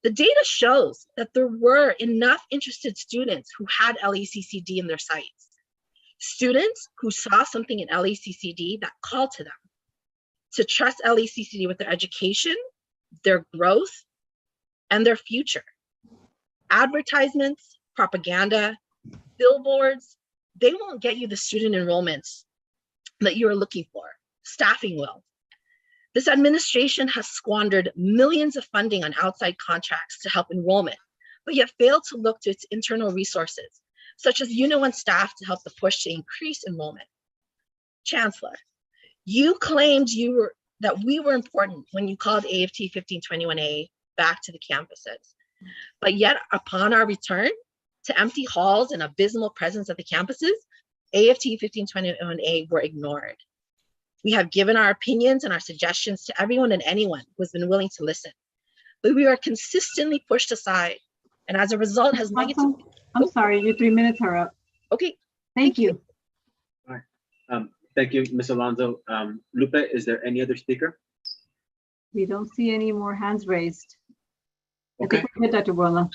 The data shows that there were enough interested students who had LACCD in their sights. Students who saw something in LACCD that called to them to trust LACCD with their education, their growth, and their future. Advertisements, propaganda, billboards, they won't get you the student enrollments that you are looking for. Staffing will. This administration has squandered millions of funding on outside contracts to help enrollment, but yet failed to look to its internal resources, such as Unit 1 staff to help the push to increase enrollment. Chancellor, you claimed that we were important when you called AFT 1521A back to the campuses, but yet upon our return to empty halls and abysmal presence at the campuses, AFT 1521A were ignored. We have given our opinions and our suggestions to everyone and anyone who has been willing to listen, but we are consistently pushed aside, and as a result has negative.
I'm sorry, your 3 minutes are up.
Okay.
Thank you.
All right. Thank you, Ms. Alonso. Lupe, is there any other speaker?
We don't see any more hands raised.
Okay.
I think we're good, Dr. Bola.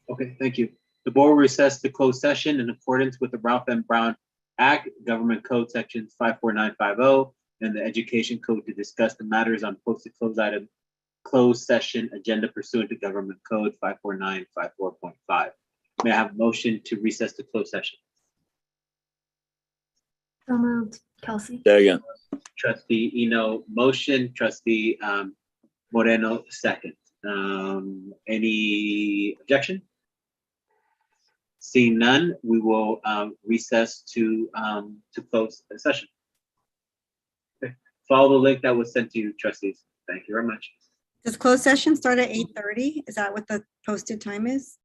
Okay, thank you. The board will recess to closed session in accordance with the Ralph M. Brown Act, Government Code Section 54950, and the Education Code to discuss the matters on posted closed session agenda pursuant to Government Code 54954.5. May I have a motion to recess to closed session?
So moved, Kelsey.
There again.
Trustee Eno, motion. Trustee Moreno, second. Any objection? Seeing none, we will recess to close the session. Okay. Follow the link that was sent to you, trustees. Thank you very much.
Does closed session start at 8:30? Is that what the posted time is?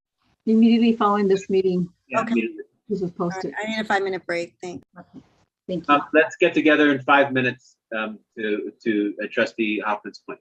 Immediately following this meeting,
Yeah,
Okay.
immediately.
this was
All
posted.
right, I need a 5-minute break. Thanks.
Thank you.
Let's get together in 5 minutes to Trustee Hoffman's point.